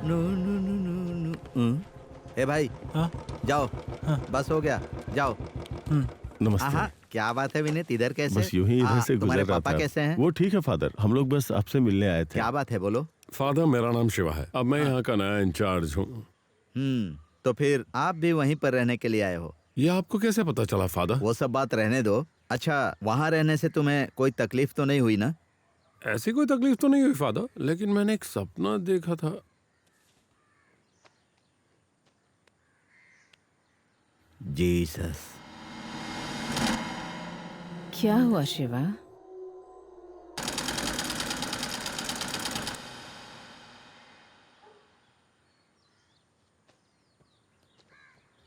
No no no no no. ए भाई, जाओ, बस हो गया, जाओ। नमस्ते। हाँ, क्या बात है विनीत, इधर कैसे? बस यूं ही इधर से तुम्हारे गुजर रहा पापा था। कैसे हैं? वो ठीक है फादर, हम लोग बस आपसे मिलने आए थे। क्या बात है, बोलो। फादर, मेरा नाम शिवा है। अब मैं यहाँ का नया इंचार्ज हूँ। तो फिर आप भी वहीं पर रहने के लिए आए हो? ये आपको कैसे पता चला फादर? वो सब बात रहने दो। अच्छा, वहाँ रहने से तुम्हें कोई तकलीफ तो नहीं हुई ना? ऐसी कोई तकलीफ तो नहीं हुई फादर, लेकिन मैंने एक सपना देखा था। जीसस। क्या हुआ शिवा?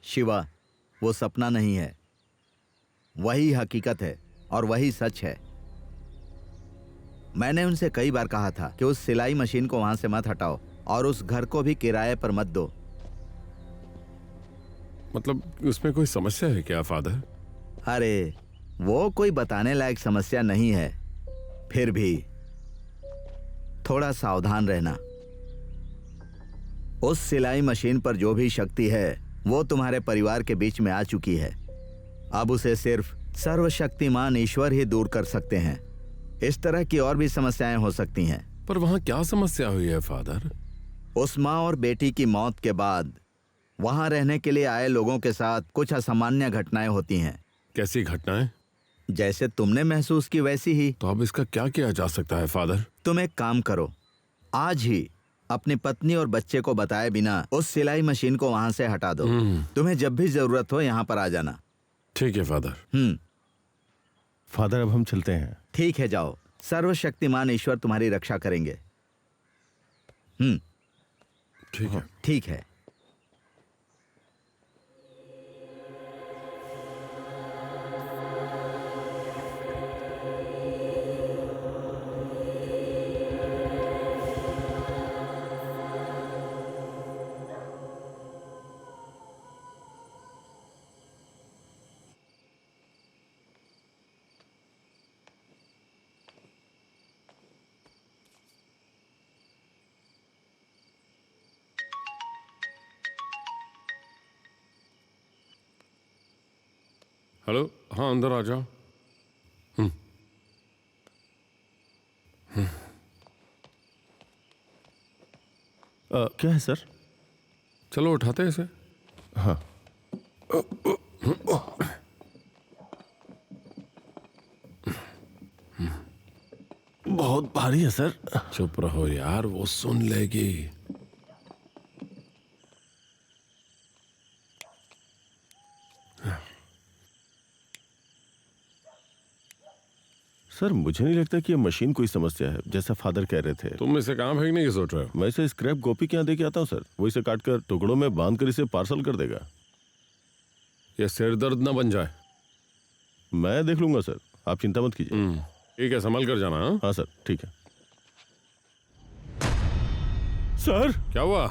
शिवा, वो सपना नहीं है, वही हकीकत है और वही सच है। मैंने उनसे कई बार कहा था कि उस सिलाई मशीन को वहां से मत हटाओ और उस घर को भी किराए पर मत दो। मतलब उसमें कोई समस्या है क्या फादर? अरे, वो कोई बताने लायक समस्या नहीं है, फिर भी थोड़ा सावधान रहना। उस सिलाई मशीन पर जो भी शक्ति है वो तुम्हारे परिवार के बीच में आ चुकी है। अब उसे सिर्फ सर्वशक्तिमान ईश्वर ही दूर कर सकते हैं। इस तरह की और भी समस्याएं हो सकती हैं। पर वहाँ क्या समस्या हुई है फादर? उस माँ और बेटी की मौत के बाद वहां रहने के लिए आए लोगों के साथ कुछ असामान्य घटनाएं होती हैं। कैसी घटनाएं? जैसे तुमने महसूस की वैसी ही। तो अब इसका क्या किया जा सकता है फादर? तुम एक काम करो, आज ही अपनी पत्नी और बच्चे को बताए बिना उस सिलाई मशीन को वहां से हटा दो। तुम्हें जब भी जरूरत हो यहाँ पर आ जाना। ठीक है फादर। फादर, अब हम चलते हैं। ठीक है, जाओ। सर्वशक्तिमान ईश्वर तुम्हारी रक्षा करेंगे। ठीक है। ठीक है। हेलो, हाँ अंदर आ जाओ। क्या है सर? चलो उठाते हैं इसे। हाँ। बहुत भारी है सर। चुप रहो यार, वो सुन लेगी। सर, मुझे नहीं लगता कि ये मशीन कोई समस्या है, जैसा फादर कह रहे थे। तुम इसे कहाँ फेंकने की सोच रहे हो? मैं इसे स्क्रैप गोपी के यहाँ दे के आता हूँ सर। वो इसे काट कर टुकड़ों में बांध कर इसे पार्सल कर देगा। ये सिर दर्द ना बन जाए। मैं देख लूंगा सर, आप चिंता मत कीजिए। ठीक है, संभल कर जाना। हाँ हाँ सर, ठीक है। सर, क्या हुआ?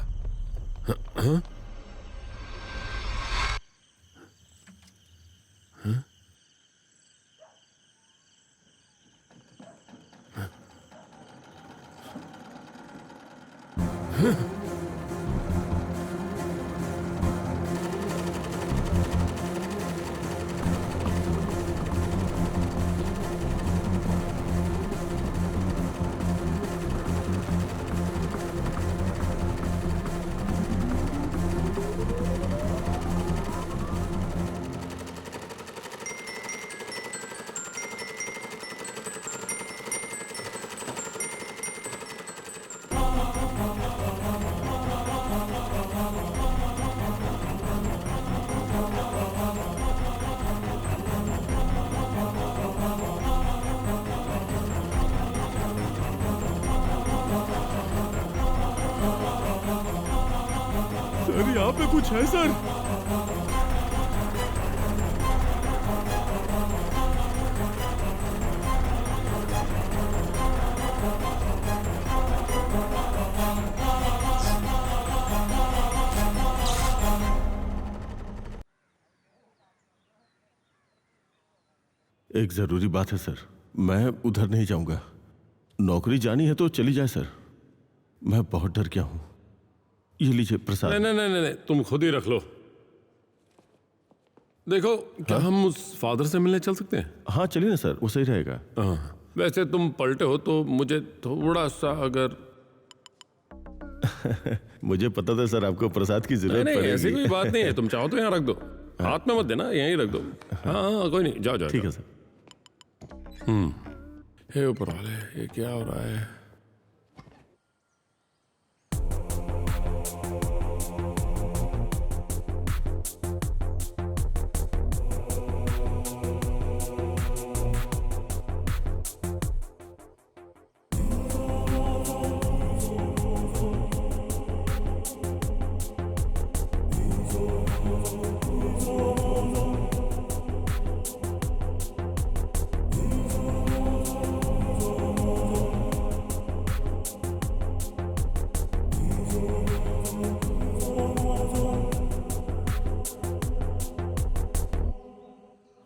सर यहाँ पे कुछ है सर। एक जरूरी बात है सर, मैं उधर नहीं जाऊंगा। नौकरी जानी है तो चली जाए सर, मैं बहुत डर गया हूं। ये लीजिए प्रसाद। नहीं नहीं नहीं नहीं, तुम खुद ही रख लो। देखो क्या हम उस फादर से मिलने चल सकते हैं? हाँ चलिए ना सर, वो सही रहेगा। हाँ, वैसे तुम पलटे हो तो मुझे थोड़ा सा अगर मुझे पता था सर आपको प्रसाद की जरूरत नहीं पड़ेगी। ऐसी कोई बात नहीं है, तुम चाहो तो यहाँ रख दो, हाथ में मत देना, यहीं रख दो। हाँ हाँ कोई नहीं, जाओ जाओ। ठीक है सर। हे ऊपर वाले, ये क्या हो रहा है?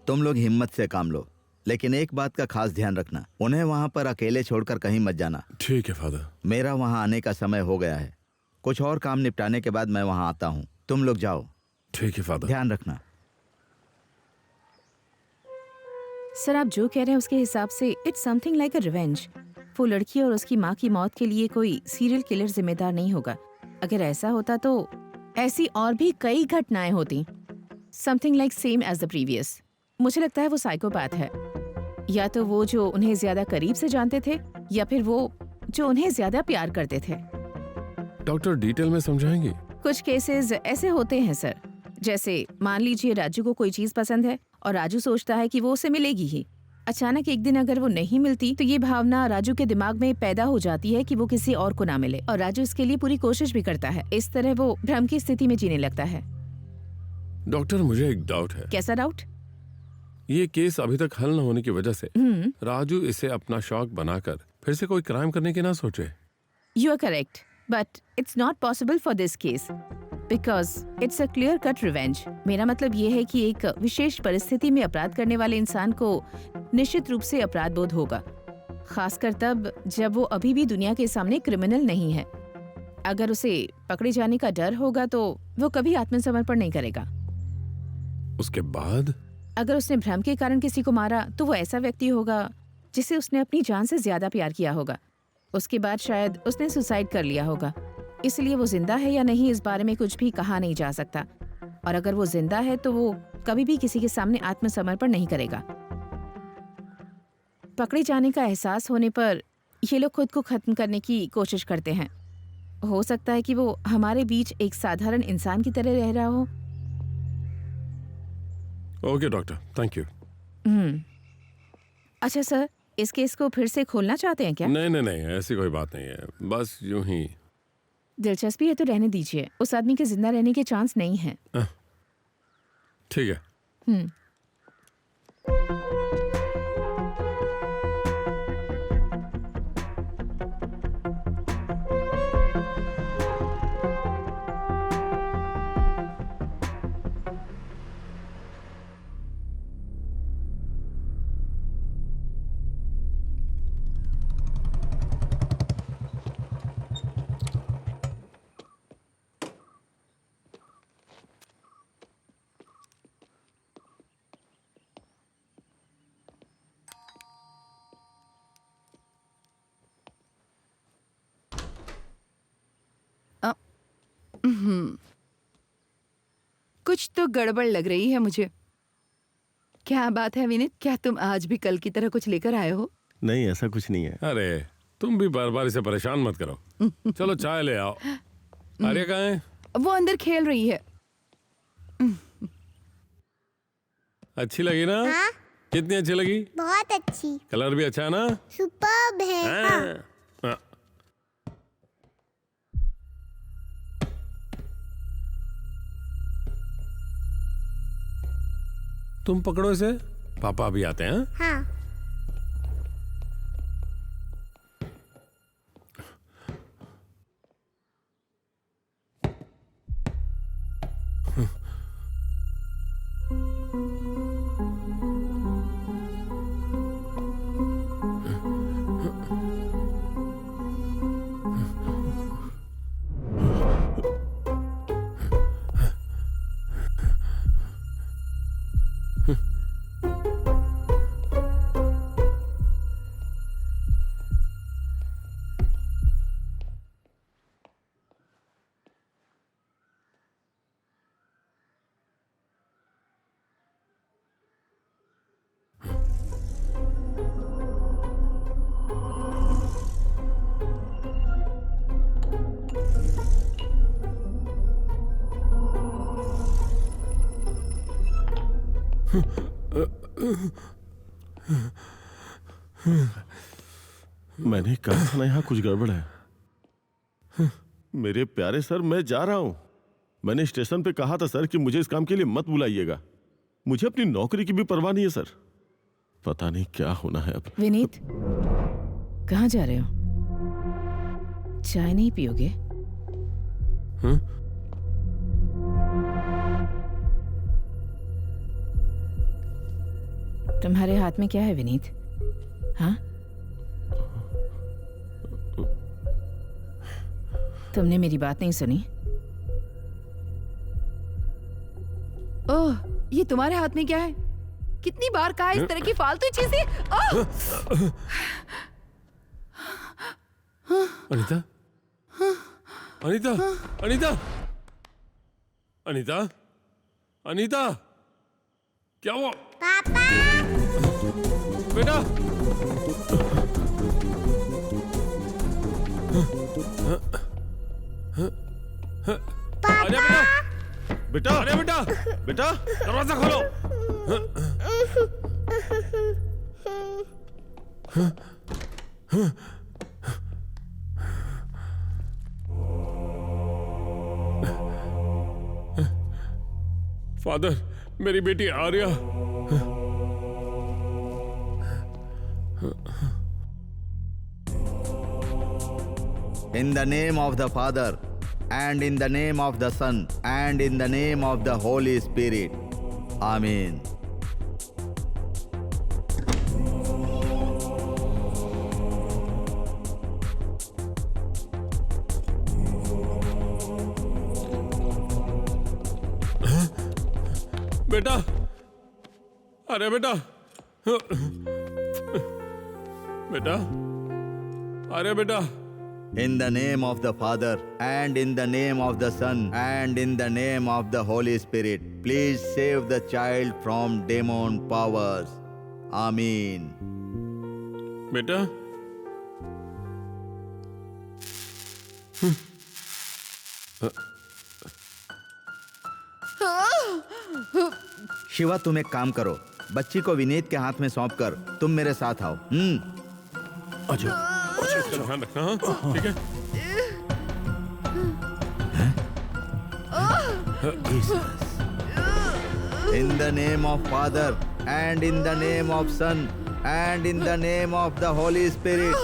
तुम लोग हिम्मत से काम लो, लेकिन एक बात का खास ध्यान रखना, उन्हें वहां पर अकेले छोड़कर कहीं मत जाना। ठीक है फादर। मेरा वहां आने का समय हो गया है, कुछ और काम निपटाने के बाद मैं वहां आता हूं। तुम लोग जाओ। ठीक है फादर। ध्यान रखना। सर आप जो कह रहे हैं उसके हिसाब से it's something like a revenge. वो लड़की और उसकी माँ की मौत के लिए कोई सीरियल किलर जिम्मेदार नहीं होगा। अगर ऐसा होता तो ऐसी और भी कई घटनाएं होती, something like same as the previous. मुझे लगता है वो साइकोपैथ है, या तो वो जो उन्हें ज्यादा करीब से जानते थे, या फिर वो जो उन्हें ज्यादा प्यार करते थे। डॉक्टर डिटेल में समझाएंगे? कुछ केसेस ऐसे होते हैं सर, जैसे मान लीजिए राजू को कोई चीज पसंद है और राजू सोचता है कि वो उसे मिलेगी ही। अचानक एक दिन अगर वो नहीं मिलती तो ये भावना राजू के दिमाग में पैदा हो जाती है कि वो किसी और को ना मिले, और राजू इसके लिए पूरी कोशिश भी करता है। इस तरह वो भ्रम की स्थिति में जीने लगता है। डॉक्टर मुझे एक डाउट है। कैसा डाउट? ये केस अभी तक हल न होने की वजह से राजू इसे अपना शौक बनाकर फिर से कोई क्राइम करने की ना सोचे। You are correct, but it's not possible for this case because it's a clear cut revenge. मेरा मतलब ये है कि एक विशेष परिस्थिति में अपराध करने वाले इंसान को निश्चित रूप से अपराध बोध होगा, खासकर तब जब वो अभी भी दुनिया के सामने क्रिमिनल नहीं है। अगर उसे पकड़े जाने का डर होगा तो वो कभी आत्मसमर्पण नहीं करेगा। उसके बाद अगर उसने भ्रम के कारण किसी को मारा तो वो ऐसा व्यक्ति होगा जिसे उसने अपनी जान से ज्यादा प्यार किया होगा। उसके बाद शायद उसने सुसाइड कर लिया होगा। इसलिए वो जिंदा है या नहीं इस बारे में कुछ भी कहा नहीं जा सकता, और अगर वो जिंदा है तो वो कभी भी किसी के सामने आत्मसमर्पण नहीं करेगा। पकड़े जाने का एहसास होने पर ये लोग खुद को खत्म करने की कोशिश करते हैं। हो सकता है कि वो हमारे बीच एक साधारण इंसान की तरह रह रहा हो। Okay doctor, thank you. अच्छा सर, इस केस को फिर से खोलना चाहते हैं क्या? नहीं नहीं नहीं, ऐसी कोई बात नहीं है, बस यूं ही। दिलचस्पी है तो रहने दीजिए, उस आदमी के जिंदा रहने के चांस नहीं है। ठीक है। कुछ तो गड़बड़ लग रही है मुझे। क्या बात है विनीत, क्या तुम आज भी कल की तरह कुछ लेकर आए हो? नहीं ऐसा कुछ नहीं है। अरे तुम भी बार बार इसे परेशान मत करो। चलो चाय ले आओ। आर्या कहाँ है? वो अंदर खेल रही है। अच्छी लगी ना? हाँ? कितनी अच्छी लगी? बहुत अच्छी। कलर भी अच्छा है ना? सुपर्ब है। हाँ। हाँ। तुम पकड़ो इसे, पापा अभी आते हैं। हाँ। मैंने कहा था ना यहाँ कुछ गड़बड़ है। मेरे प्यारे सर, मैं जा रहा हूं। मैंने स्टेशन पे कहा था सर कि मुझे इस काम के लिए मत बुलाइएगा। मुझे अपनी नौकरी की भी परवाह नहीं है सर। पता नहीं क्या होना है अब। विनीत, कहाँ जा रहे हो? चाय नहीं पियोगे? तुम्हारे हाथ में क्या है विनीत? हाँ, तुमने मेरी बात नहीं सुनी? ओह, ये तुम्हारे हाथ में क्या है? कितनी बार कहा इस तरह की फालतू चीजें? अनीता, अनीता, अनीता, अनीता, अनीता, क्या हुआ? पापा। बेटा, पापा। बेटा, अरे बेटा, बेटा, दरवाजा खोलो। फादर, मेरी बेटी Arya. In the name of the Father, and in the name of the Son, and in the name of the Holy Spirit. Amen. बेटा, अरे बेटा, बेटा, अरे बेटा। In the name of the Father, and in the name of the Son, and in the name of the Holy Spirit, please save the child from demon powers. Amen. बेटा, शिवा, तुम एक काम करो, बच्ची को विनीत के हाथ में सौंपकर तुम मेरे साथ आओ। ध्यान रखना। हाँ, ठीक है। In the name of Father, and in the name of Son, and in the name of the Holy Spirit.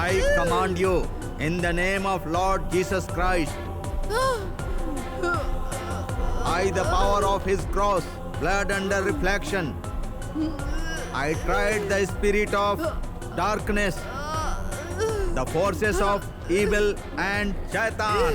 I command you, in the name of Lord Jesus Christ, by the power of his cross, blood under reflection, I tried the spirit of darkness, the forces of evil and Shaitan.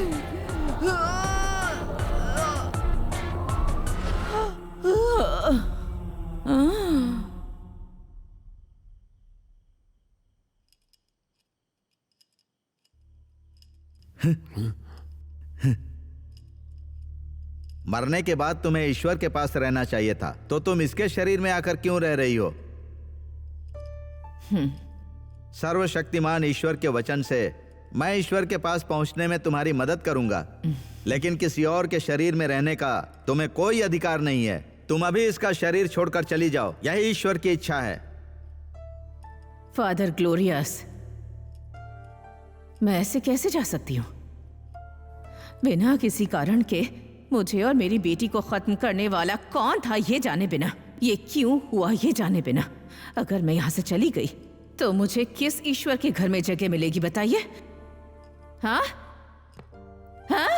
मरने के बाद तुम्हें ईश्वर के पास रहना चाहिए था, तो तुम इसके शरीर में आकर क्यों रह रही हो? सर्वशक्तिमान ईश्वर के वचन से मैं ईश्वर के पास पहुंचने में तुम्हारी मदद करूंगा। लेकिन किसी और के शरीर में रहने का तुम्हें कोई अधिकार नहीं है। तुम अभी इसका शरीर छोड़कर चली जाओ, यही ईश्वर की इच्छा है। फादर ग्लोरियस, मैं ऐसे कैसे जा सकती हूँ? बिना किसी कारण के मुझे और मेरी बेटी को खत्म करने वाला कौन था ये जाने बिना, ये क्यों हुआ ये जाने बिना, अगर मैं यहाँ से चली गई तो मुझे किस ईश्वर के घर में जगह मिलेगी बताइए? हाँ हाँ?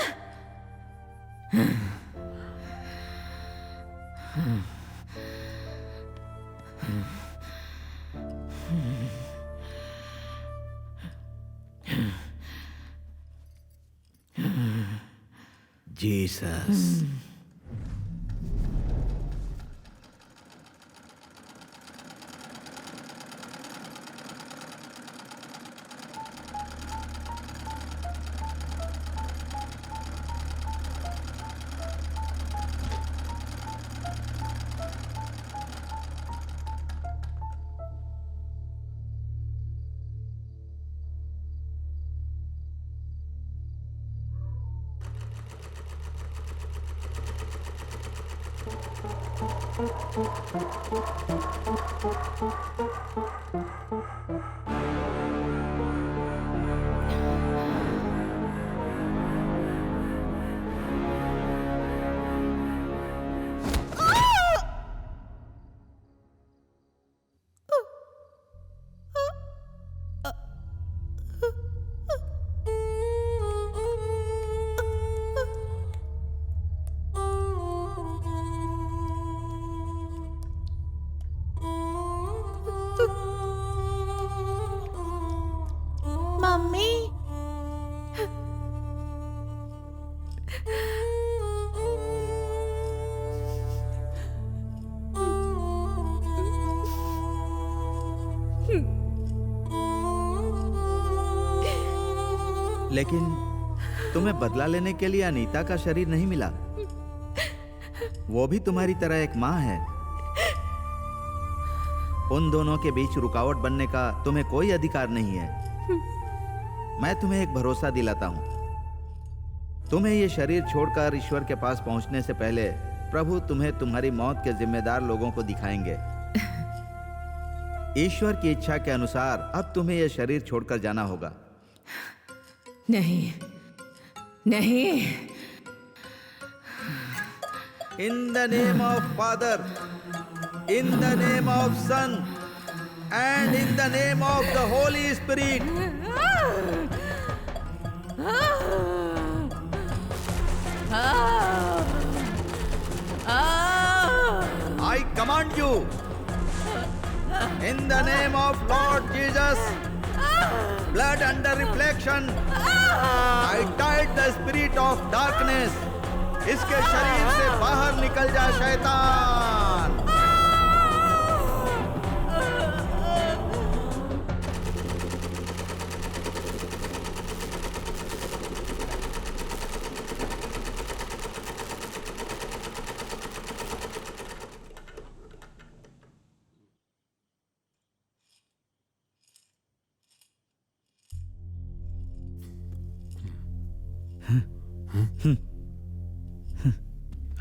जीसस। मम्मी, लेकिन तुम्हें बदला लेने के लिए अनीता का शरीर नहीं मिला। वो भी तुम्हारी तरह एक माँ है। उन दोनों के बीच रुकावट बनने का तुम्हें कोई अधिकार नहीं है। मैं तुम्हें एक भरोसा दिलाता हूं, तुम्हें ये शरीर छोड़कर ईश्वर के पास पहुंचने से पहले प्रभु तुम्हें तुम्हारी मौत के जिम्मेदार लोगों को दिखाएंगे। ईश्वर की इच्छा के अनुसार अब तुम्हें यह शरीर छोड़कर जाना होगा। नहीं नहीं। In the name of father, in the name of son and in the name of the Holy Spirit, I command you, in the name of Lord Jesus, blood under reflection, I tied the spirit of darkness. इसके शरीर से बाहर निकल जा शैतान।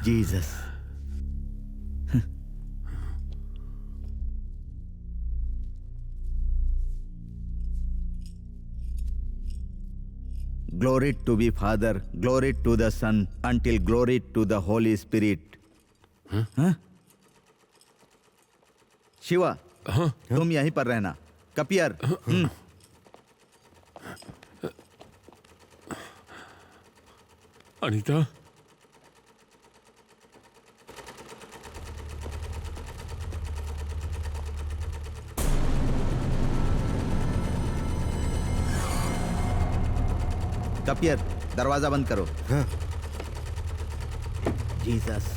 Jesus. Glory to be Father, glory to the Son, until glory to the Holy Spirit. हाँ? शिवा, तुम यहीं पर रहना। कपियर, अनीता, कपियर, दरवाजा बंद करो। Jesus,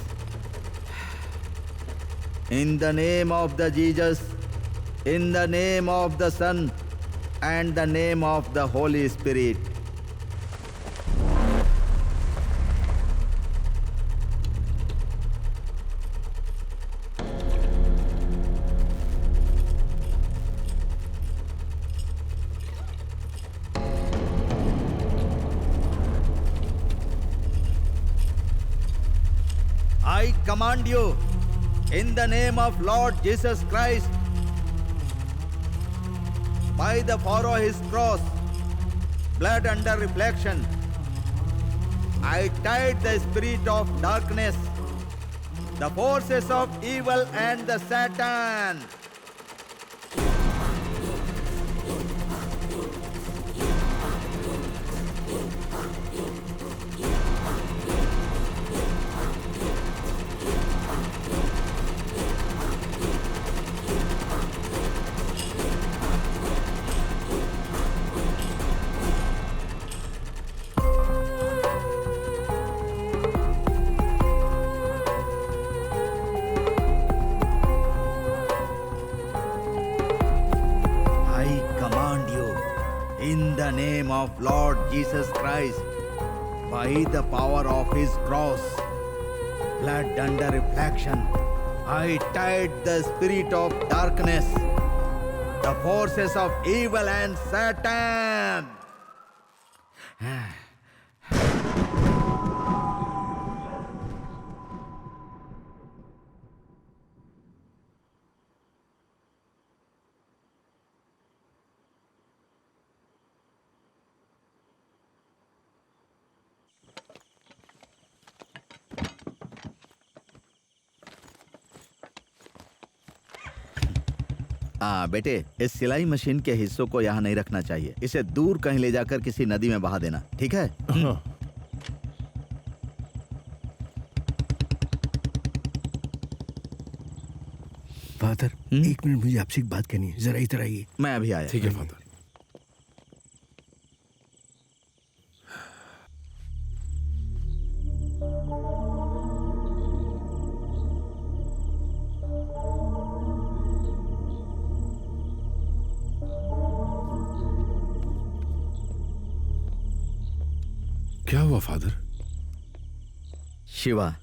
in the name of the Jesus, in the name of the son and the name of the Holy Spirit. command you, in the name of Lord Jesus Christ, by the power of his cross, blood under reflection, I tied the spirit of darkness, the forces of evil and the Satan. In the name of Lord Jesus Christ, by the power of his cross, blood under reflection, I tied the spirit of darkness, the forces of evil and Satan. बेटे, इस सिलाई machine के हिस्सों को यहाँ नहीं रखना चाहिए। इसे दूर कहीं ले जाकर किसी नदी में बहा देना, ठीक है? हाँ। फादर, एक मिनट, मुझे आपसे एक बात करनी है, जरा इधर आइए। मैं अभी आया। ठीक है फादर। क्या हुआ फादर? शिवा,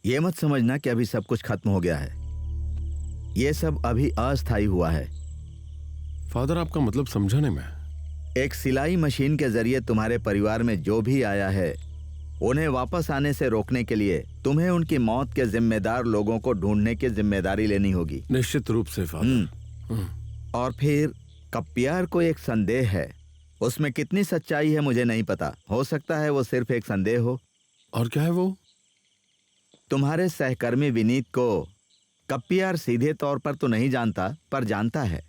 ये मत समझना कि अभी सब कुछ खत्म हो गया है। ये सब अभी अस्थायी हुआ है। फादर, आपका मतलब समझा नहीं मैं। एक सिलाई मशीन के जरिए तुम्हारे परिवार में जो भी आया है, उन्हें वापस आने से रोकने के लिए तुम्हें उनकी मौत के जिम्मेदार लोगों को ढूंढने की जिम्मेदारी लेनी होगी। निश्चित रूप से फादर। और फिर कप्पियार को एक संदेह है। उसमें कितनी सच्चाई है मुझे नहीं पता। हो सकता है वो सिर्फ एक संदेह हो। और क्या है वो? तुम्हारे सहकर्मी विनीत को कप्पियार सीधे तौर पर तो नहीं जानता, पर जानता है।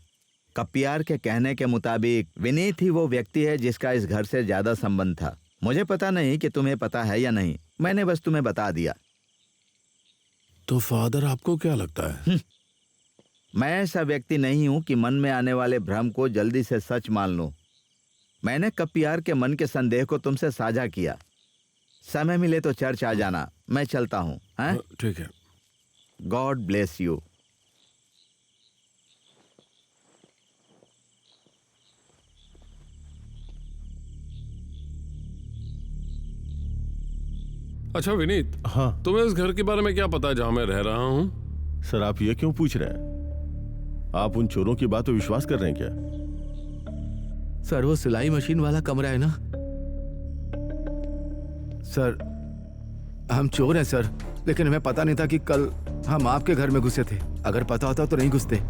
कप्पियार के कहने के मुताबिक विनीत ही वो व्यक्ति है जिसका इस घर से ज्यादा संबंध था। मुझे पता नहीं कि तुम्हें पता है या नहीं, मैंने बस तुम्हें बता दिया। तो फादर, आपको क्या लगता है? मैं ऐसा व्यक्ति नहीं हूं कि मन में आने वाले भ्रम को जल्दी से सच मान लूं। मैंने कप्पियार के मन के संदेह को तुमसे साझा किया। समय मिले तो चर्च आ जाना। मैं चलता हूं। ठीक है। God bless you. अच्छा विनीत, हाँ तुम्हें इस घर के बारे में क्या पता है जहां मैं रह रहा हूं? सर, आप ये क्यों पूछ रहे हैं? आप उन चोरों की बात पे विश्वास कर रहे हैं क्या? सर, वो सिलाई मशीन वाला कमरा है ना? सर, हम चोर हैं सर, लेकिन हमें पता नहीं था कि कल हम आपके घर में घुसे थे। अगर पता होता तो नहीं घुसते।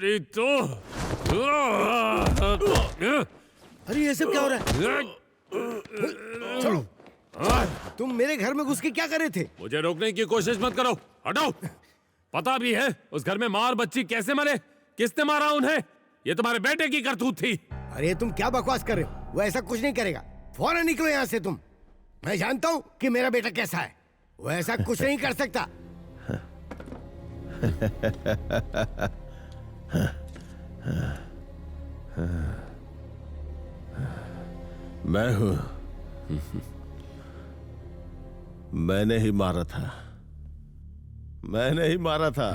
तेरी तो अरे ये सब क्या हो रहा है? चलो, तुम मेरे घर में घुस के क्या कर रहे थे? मुझे रोकने की कोशिश मत करो, हटो। पता भी है उस घर में माँ और बच्ची कैसे मरे, किसने मारा उन्हें? ये तुम्हारे बेटे की करतूत थी। अरे तुम क्या बकवास कर रहे हो? वो ऐसा कुछ नहीं करेगा। फौरन निकलो यहाँ से तुम। मैं जानता हूँ कि मेरा बेटा कैसा है। वो ऐसा कुछ नहीं कर सकता। मैं हूं। मैंने ही मारा था। मैंने ही मारा था।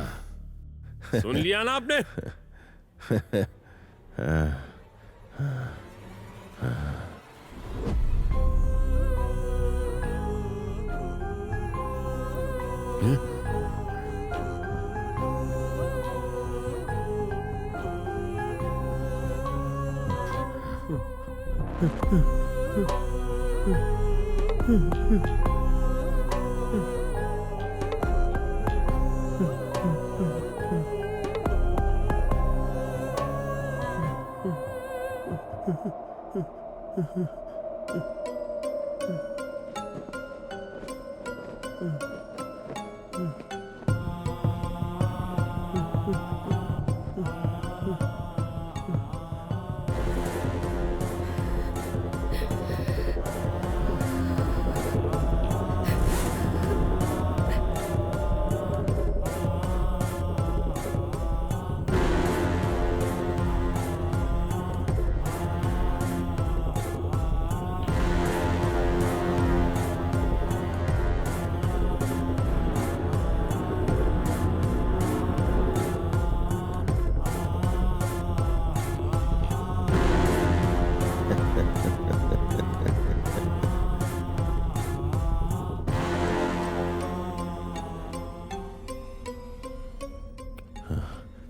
सुन लिया ना आपने?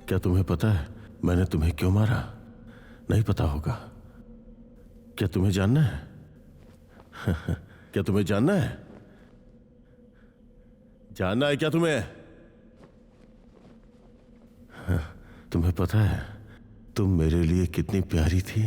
क्या तुम्हें पता है मैंने तुम्हें क्यों मारा? नहीं पता होगा। क्या तुम्हें जानना है? क्या तुम्हें जानना है? जानना है क्या तुम्हें? तुम्हें पता है तुम मेरे लिए कितनी प्यारी थी।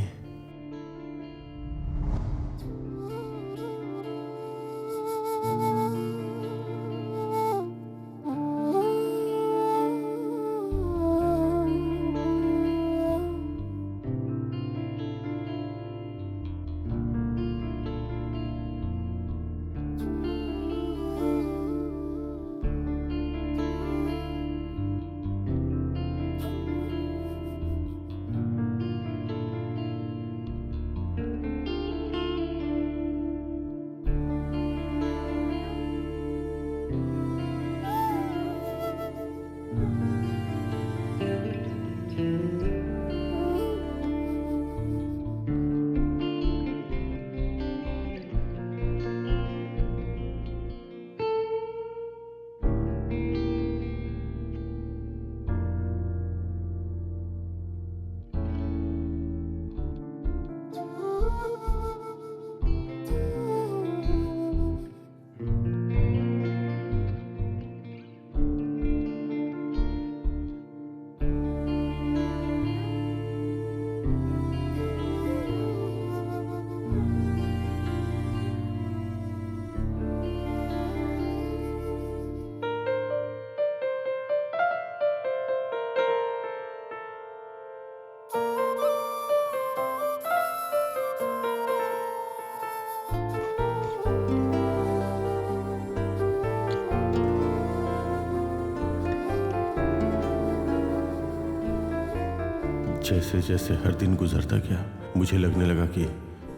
जैसे जैसे हर दिन गुजरता गया मुझे लगने लगा कि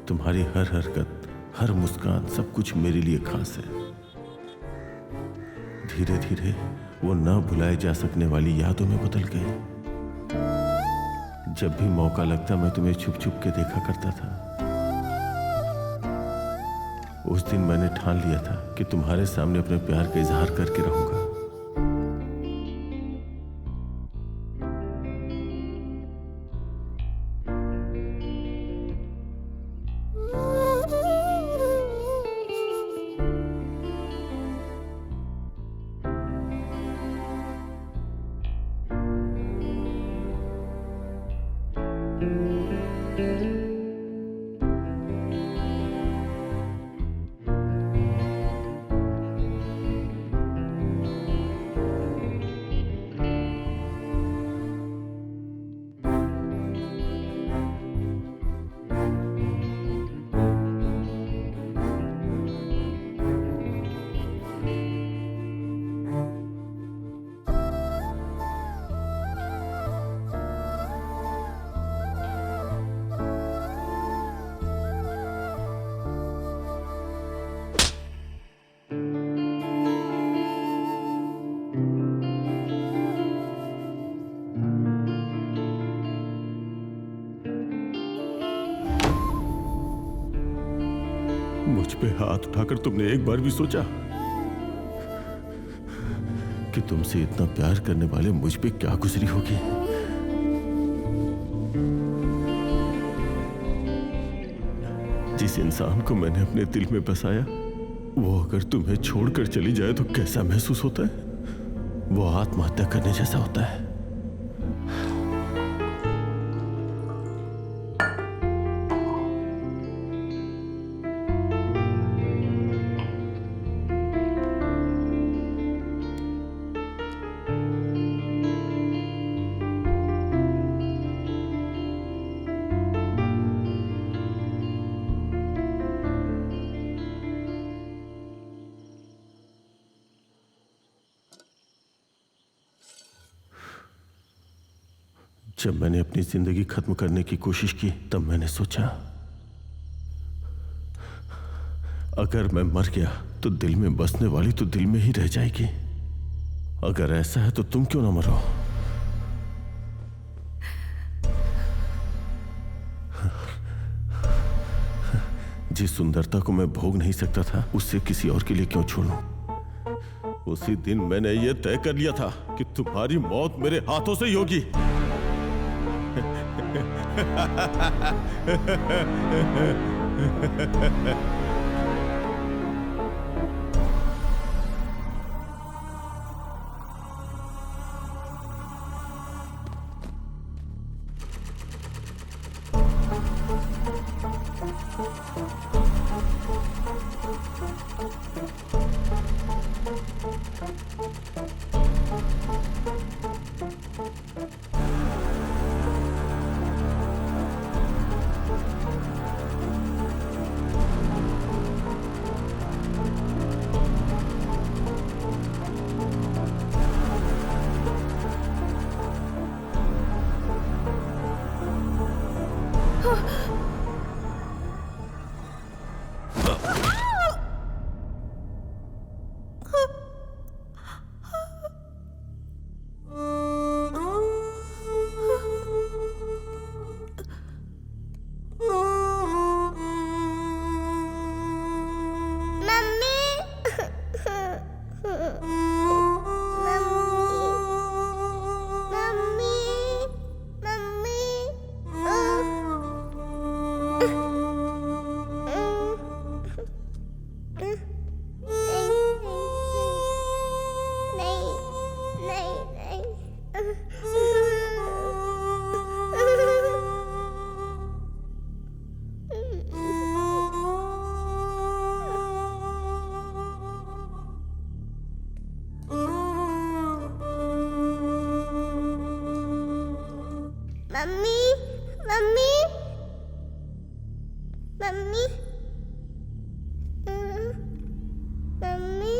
तुम्हारी हर हरकत, हर मुस्कान, सब कुछ मेरे लिए खास है। धीरे धीरे वो न भुलाए जा सकने वाली यादों में बदल गई। जब भी मौका लगता मैं तुम्हें छुप छुप के देखा करता था। उस दिन मैंने ठान लिया था कि तुम्हारे सामने अपने प्यार का इजहार करके रहूंगा। मुझ पे हाथ उठाकर तुमने एक बार भी सोचा कि तुमसे इतना प्यार करने वाले मुझ पे क्या गुजरी होगी? जिस इंसान को मैंने अपने दिल में बसाया वो अगर तुम्हें छोड़कर चली जाए तो कैसा महसूस होता है? वो आत्महत्या करने जैसा होता है। जब मैंने अपनी जिंदगी खत्म करने की कोशिश की तब मैंने सोचा अगर मैं मर गया तो दिल में बसने वाली तो दिल में ही रह जाएगी। अगर ऐसा है तो तुम क्यों ना मरो? जिस सुंदरता को मैं भोग नहीं सकता था उससे किसी और के लिए क्यों छोड़ूं? उसी दिन मैंने ये तय कर लिया था कि तुम्हारी मौत मेरे हाथों से ही होगी। मम्मी मम्मी मम्मी मम्मी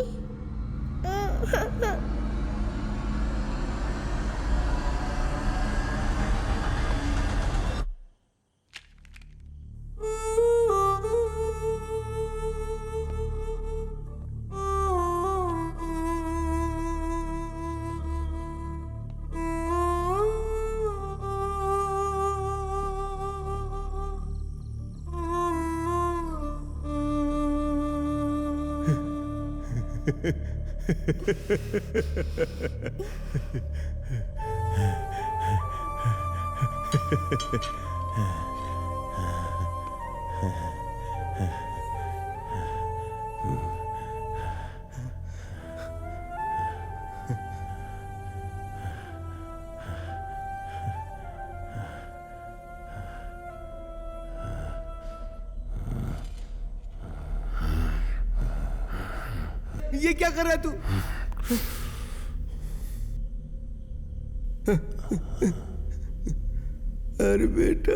ये क्या कर रहा है तू? अरे बेटा,